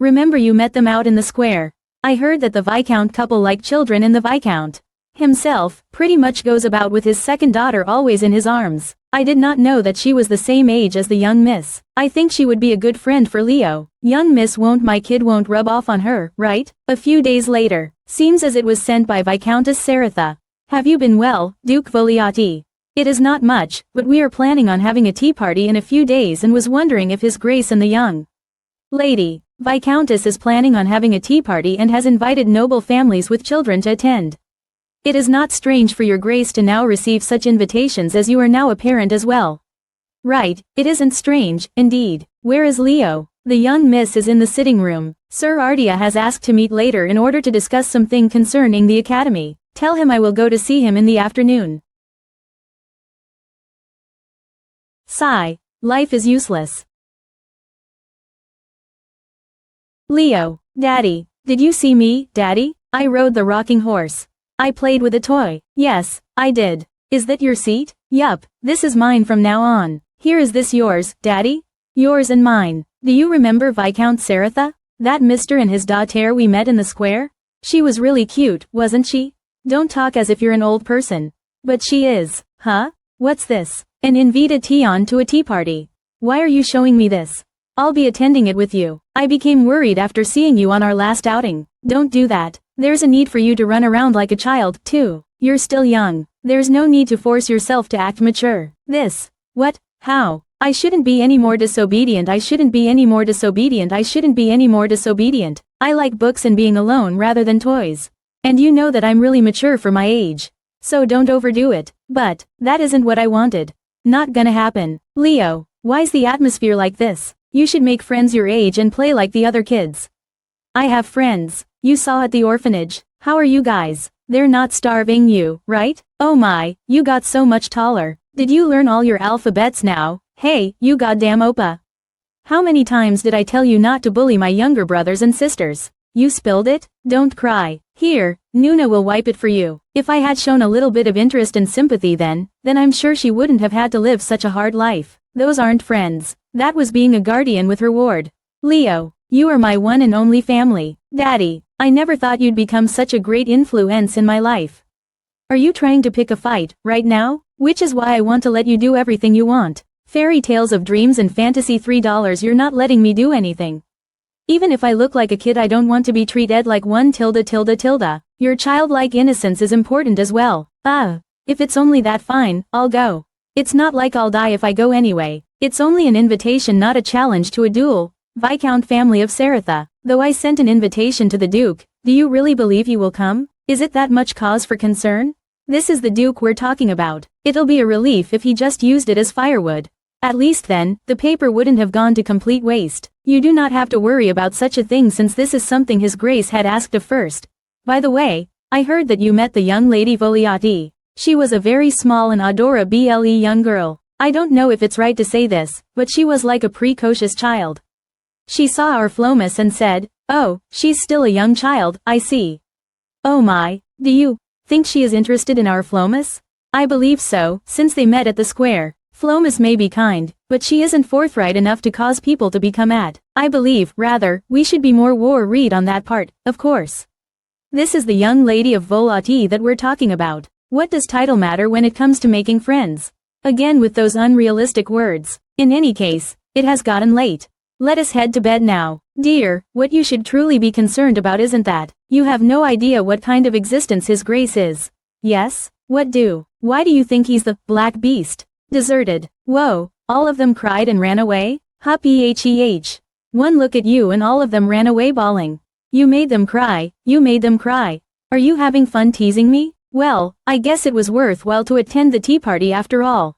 Remember you met them out in the square. I heard that the Viscount couple like children and the Viscount himself pretty much goes about with his second daughter always in his arms. I did not know that she was the same age as the young miss. I think she would be a good friend for Leo. Young miss my kid won't rub off on her, right? A few days later. Seems as it was sent by Viscountess Saratha. Have you been well, Duke Voreoti? It is not much, but we are planning on having a tea party in a few days and was wondering if His Grace and the young lady, Viscountess is planning on having a tea party and has invited noble families with children to attend. It is not strange for your grace to now receive such invitations as you are now a parent as well. Right, it isn't strange, indeed. Where is Leo? The young miss is in the sitting room. Sir Ardia has asked to meet later in order to discuss something concerning the academy. Tell him I will go to see him in the afternoon. Sigh. Life is useless. Leo. Daddy. Did you see me, Daddy? I rode the rocking horse. I played with a toy. Yes, I did. Is that your seat? Yup, this is mine from now on. Here is this yours, Daddy? Yours and mine. Do you remember Viscount Saratha? That mister and his daughter we met in the square? She was really cute, wasn't she? Don't talk as if you're an old person. But she is. Huh? What's this? An invitation to a tea party. Why are you showing me this? I'll be attending it with you. I became worried after seeing you on our last outing. Don't do that. There's a need for you to run around like a child, too. You're still young. There's no need to force yourself to act mature. What? How? I shouldn't be any more disobedient. I shouldn't be any more disobedient. I shouldn't be any more disobedient. I like books and being alone rather than toys. And you know that I'm really mature for my age. So don't overdo it. But, that isn't what I wanted. Not gonna happen. Leo, why's the atmosphere like this? You should make friends your age and play like the other kids. I have friends. You saw at the orphanage. How are you guys? They're not starving you, right? Oh my, you got so much taller. Did you learn all your alphabets now? Hey, you goddamn Opa. How many times did I tell you not to bully my younger brothers and sisters? You spilled it? Don't cry. Here, Nuna will wipe it for you. If I had shown a little bit of interest and sympathy then I'm sure she wouldn't have had to live such a hard life. Those aren't friends. That was being a guardian with her ward. Leo, you are my one and only family. Daddy, I never thought you'd become such a great influence in my life. Are you trying to pick a fight, right now? Which is why I want to let you do everything you want. Fairy tales of dreams and fantasy $3 you're not letting me do anything. Even if I look like a kid I don't want to be treated like one tilde tilde tilde. Your childlike innocence is important as well. If it's only that fine, I'll go. It's not like I'll die if I go anyway. It's only an invitation not a challenge to a duel. Viscount family of Saratha. Though I sent an invitation to the Duke, do you really believe he will come? Is it that much cause for concern? This is the Duke we're talking about. It'll be a relief if he just used it as firewood. At least then, the paper wouldn't have gone to complete waste. You do not have to worry about such a thing since this is something His Grace had asked of first. By the way, I heard that you met the young lady Voreoti. She was a very small and adorable young girl. I don't know if it's right to say this, but she was like a precocious child. She saw our Flomas and said, "Oh, she's still a young child, I see." Oh my, do you think she is interested in our Flomas? I believe so, since they met at the square. Flomas may be kind, but she isn't forthright enough to cause people to become at. I believe, rather, we should be more worried on that part, of course. This is the young lady of Voreoti that we're talking about. What does title matter when it comes to making friends? Again with those unrealistic words. In any case, it has gotten late. Let us head to bed now. Dear, what you should truly be concerned about isn't that. You have no idea what kind of existence His Grace is. Yes? What do? Why do you think he's the Black Beast? Deserted. Whoa, all of them cried and ran away? Hup-eh-eh. One look at you and all of them ran away bawling. You made them cry, you made them cry. Are you having fun teasing me? Well, I guess it was worthwhile to attend the tea party after all.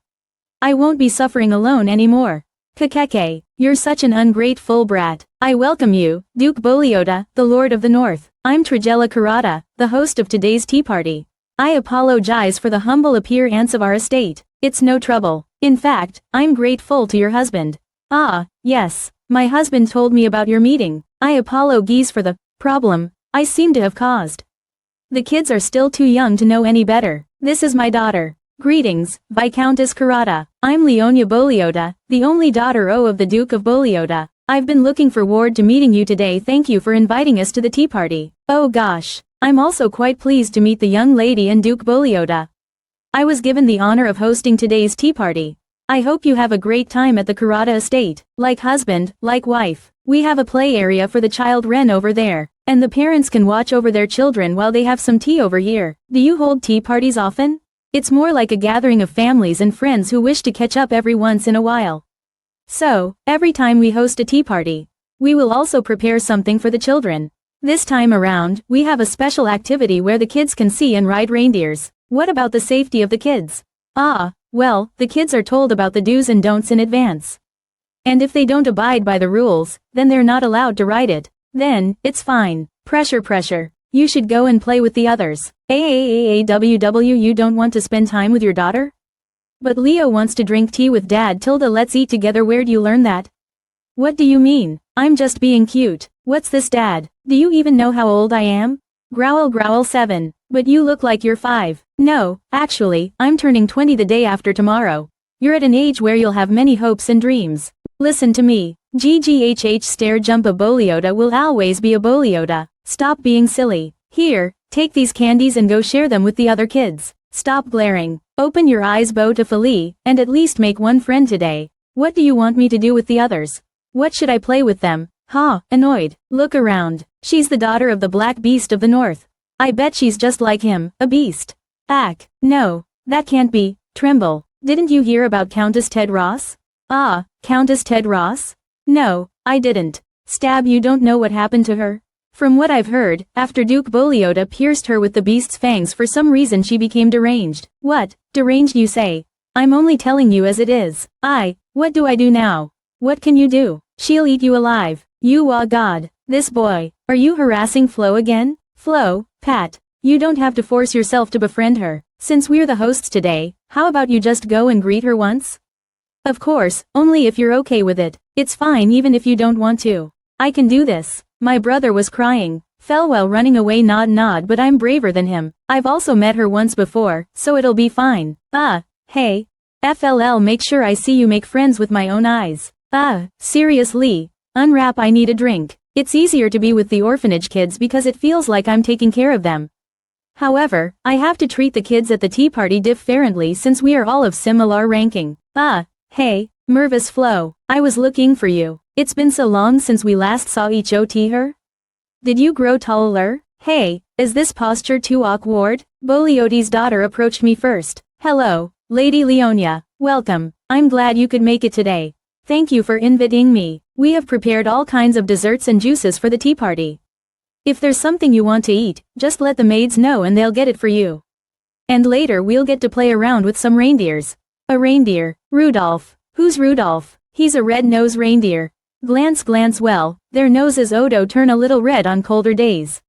I won't be suffering alone anymore. Kakeke, you're such an ungrateful brat. I welcome you, Duke Voreoti, the Lord of the North. I'm Trigella Kurata, the host of today's tea party. I apologize for the humble appearance of our estate. It's no trouble. In fact, I'm grateful to your husband. Ah, yes, my husband told me about your meeting. I apologize for the problem I seem to have caused. The kids are still too young to know any better. This is my daughter. Greetings, Viscountess Kurata. I'm Leona Voreoti, the only daughter of the Duke of Voreoti. I've been looking forward to meeting you today. Thank you for inviting us to the tea party. Oh gosh, I'm also quite pleased to meet the young lady and Duke Voreoti. I was given the honor of hosting today's tea party. I hope you have a great time at the Kurata estate. Like husband, like wife. We have a play area for the child Ren over there, and the parents can watch over their children while they have some tea over here. Do you hold tea parties often? It's more like a gathering of families and friends who wish to catch up every once in a while. So, every time we host a tea party, we will also prepare something for the children. This time around, we have a special activity where the kids can see and ride reindeers. What about the safety of the kids? Well, the kids are told about the do's and don'ts in advance. And if they don't abide by the rules, then they're not allowed to ride it. Then, it's fine. Pressure. You should go and play with the others. AAAAWW, you don't want to spend time with your daughter? But Leo wants to drink tea with Dad. Let's eat together. Where'd you learn that? What do you mean? I'm just being cute. What's this, Dad? Do you even know how old I am? Growl 7. But you look like you're 5. No, actually, I'm turning 20 the day after tomorrow. You're at an age where you'll have many hopes and dreams. Listen to me. GGHH stare jump. A Voreoti will always be a Voreoti. Stop being silly. Here, take these candies and go share them with the other kids. Stop glaring. Open your eyes beautifully, and at least make one friend today. What do you want me to do with the others? What should I play with them? Annoyed. Look around. She's the daughter of the Black Beast of the North. I bet she's just like him, a beast. No, that can't be. Tremble. Didn't you hear about Countess Ted Ross? Countess Ted Ross? No, I didn't. Stab, you don't know what happened to her? From what I've heard, after Duke Voreoti pierced her with the beast's fangs, for some reason she became deranged. What? Deranged, you say? I'm only telling you as it is. What do I do now? What can you do? She'll eat you alive. God. This boy. Are you harassing Flo again? Flo, Pat. You don't have to force yourself to befriend her. Since we're the hosts today, how about you just go and greet her once? Of course, only if you're okay with it. It's fine even if you don't want to. I can do this. My brother was crying. Fell while running away. Nod, but I'm braver than him. I've also met her once before, so it'll be fine. Hey. FLL, make sure I see you make friends with my own eyes. Seriously. Unwrap, I need a drink. It's easier to be with the orphanage kids because it feels like I'm taking care of them. However, I have to treat the kids at the tea party differently since we are all of similar ranking. Hey, Mervis Flo, I was looking for you. It's been so long since we last saw each other. Did you grow taller? Hey, is this posture too awkward? Voreoti's daughter approached me first. Hello, Lady Leona. Welcome. I'm glad you could make it today. Thank you for inviting me. We have prepared all kinds of desserts and juices for the tea party. If there's something you want to eat, just let the maids know and they'll get it for you. And later we'll get to play around with some reindeers. A reindeer. Rudolph. Who's Rudolph? He's a red-nosed reindeer. Glance, well, their noses Odo turn a little red on colder days.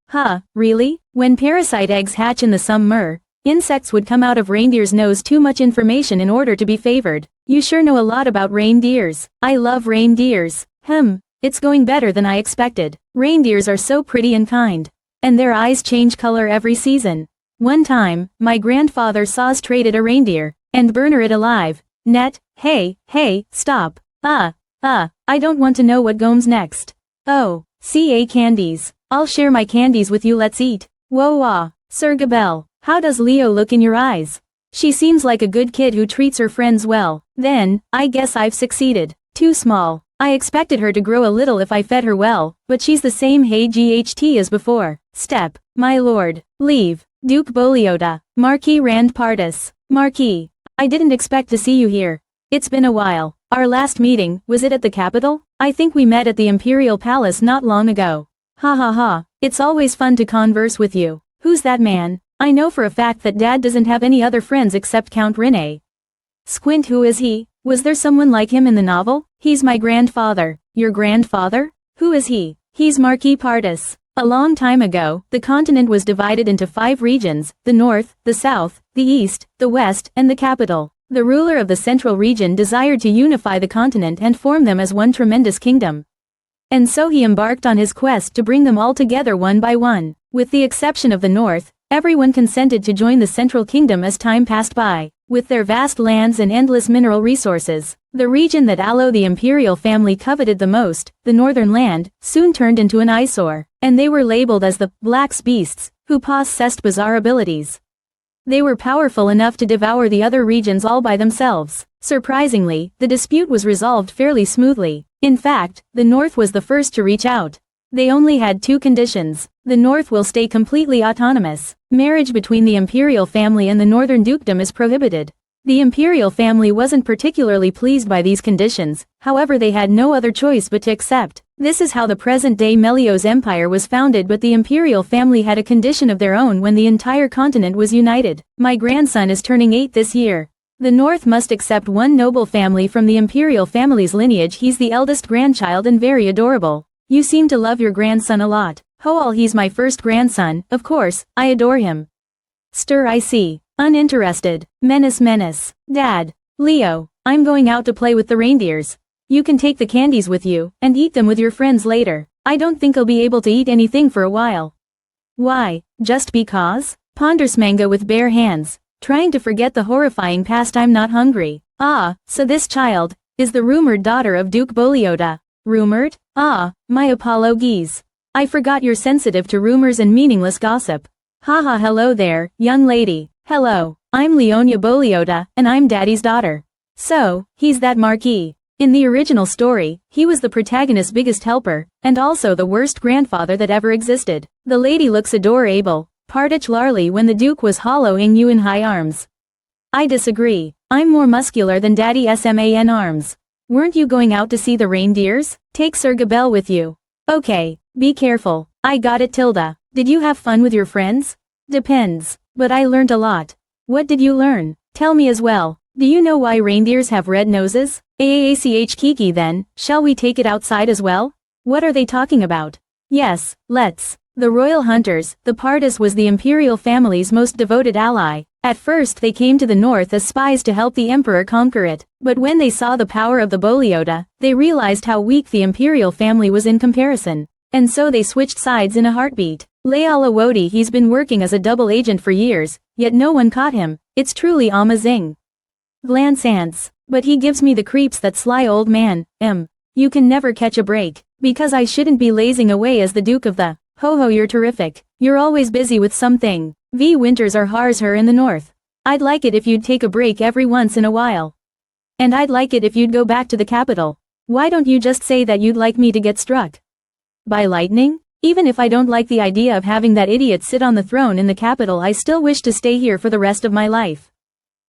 Really? When parasite eggs hatch in the summer, insects would come out of reindeer's nose. Too much information in order to be favored. You sure know a lot about reindeers. I love reindeers. It's going better than I expected. Reindeers are so pretty and kind. And their eyes change color every season. One time, my grandfather saw us traded a reindeer, and burner it alive. Hey, stop. I don't want to know what goes next. Oh, CA candies. I'll share my candies with you, let's eat. Whoa, Sir Gabelle, how does Leo look in your eyes? She seems like a good kid who treats her friends well. Then, I guess I've succeeded. Too small. I expected her to grow a little if I fed her well, but she's the same GHT as before. Step, my lord. Leave. Duke Voreoti. Marquis Rand Pardis. Marquis. I didn't expect to see you here. It's been a while. Our last meeting, was it at the capital? I think we met at the Imperial Palace not long ago. Ha. It's always fun to converse with you. Who's that man? I know for a fact that Dad doesn't have any other friends except Count Rene. Squint, who is he? Was there someone like him in the novel? He's my grandfather. Your grandfather? Who is he? He's Marquis Pardis. A long time ago, the continent was divided into 5 regions, the north, the south, the east, the west, and the capital. The ruler of the central region desired to unify the continent and form them as one tremendous kingdom. And so he embarked on his quest to bring them all together one by one. With the exception of the north, everyone consented to join the central kingdom as time passed by. With their vast lands and endless mineral resources, the region that the imperial family coveted the most, the northern land, soon turned into an eyesore, and they were labeled as the Black Beasts, who possessed bizarre abilities. They were powerful enough to devour the other regions all by themselves. Surprisingly, the dispute was resolved fairly smoothly. In fact, the North was the first to reach out. They only had 2 conditions. The North will stay completely autonomous. Marriage between the imperial family and the northern dukedom is prohibited. The imperial family wasn't particularly pleased by these conditions, however they had no other choice but to accept. This is how the present-day Melios Empire was founded, but the imperial family had a condition of their own when the entire continent was united. My grandson is turning 8 this year. The North must accept one noble family from the imperial family's lineage. He's the eldest grandchild and very adorable. You seem to love your grandson a lot. He's my first grandson, of course, I adore him. Stir, I see. Uninterested. Menace. Dad. Leo, I'm going out to play with the reindeers. You can take the candies with you, and eat them with your friends later. I don't think I'll be able to eat anything for a while. Why, just because? Ponders Manga with bare hands, trying to forget the horrifying past. I'm not hungry. So this child is the rumored daughter of Duke Voreoti. Rumored? My apologies. I forgot you're sensitive to rumors and meaningless gossip. Hello there, young lady. Hello, I'm Leona Voreoti, and I'm Daddy's daughter. So, he's that Marquis. In the original story, he was the protagonist's biggest helper, and also the worst grandfather that ever existed. The lady looks adorable, particularly when the Duke was hollowing you in high arms. I disagree. I'm more muscular than Daddy SMAN arms. Weren't you going out to see the reindeers? Take Sir Gabelle with you. Okay, be careful. I got it, Tilda. Did you have fun with your friends? Depends. But I learned a lot. What did you learn? Tell me as well. Do you know why reindeers have red noses? AACH Kiki, then, shall we take it outside as well? What are they talking about? Yes, let's. The royal hunters, the Pardis was the imperial family's most devoted ally. At first they came to the north as spies to help the emperor conquer it, but when they saw the power of the Voreoti, they realized how weak the imperial family was in comparison. And so they switched sides in a heartbeat. Leala Wodi, he's been working as a double agent for years, yet no one caught him. It's truly amazing. Glance ants. But he gives me the creeps, that sly old man. You can never catch a break. Because I shouldn't be lazing away as the Duke of the. Ho, you're terrific. You're always busy with something. Winters are hars her in the north. I'd like it if you'd take a break every once in a while. And I'd like it if you'd go back to the capital. Why don't you just say that you'd like me to get struck by lightning? Even if I don't like the idea of having that idiot sit on the throne in the capital, I still wish to stay here for the rest of my life.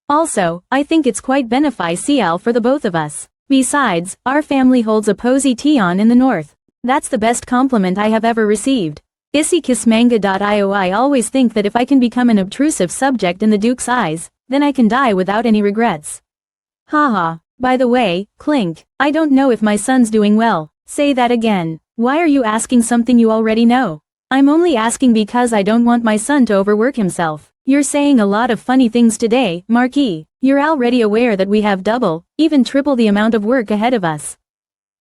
Also, I think it's quite beneficial for the both of us. Besides, our family holds a position in the north. That's the best compliment I have ever received. Isikismanga.io. I always think that if I can become an obtrusive subject in the Duke's eyes, then I can die without any regrets. Haha. By the way, Clink, I don't know if my son's doing well. Say that again. Why are you asking something you already know? I'm only asking because I don't want my son to overwork himself. You're saying a lot of funny things today, Marquis. You're already aware that we have double, even triple the amount of work ahead of us.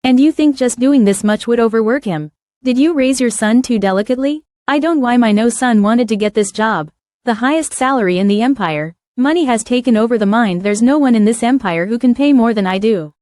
And you think just doing this much would overwork him? Did you raise your son too delicately? I don't why my no son wanted to get this job. The highest salary in the empire. Money has taken over the mind. There's no one in this empire who can pay more than I do.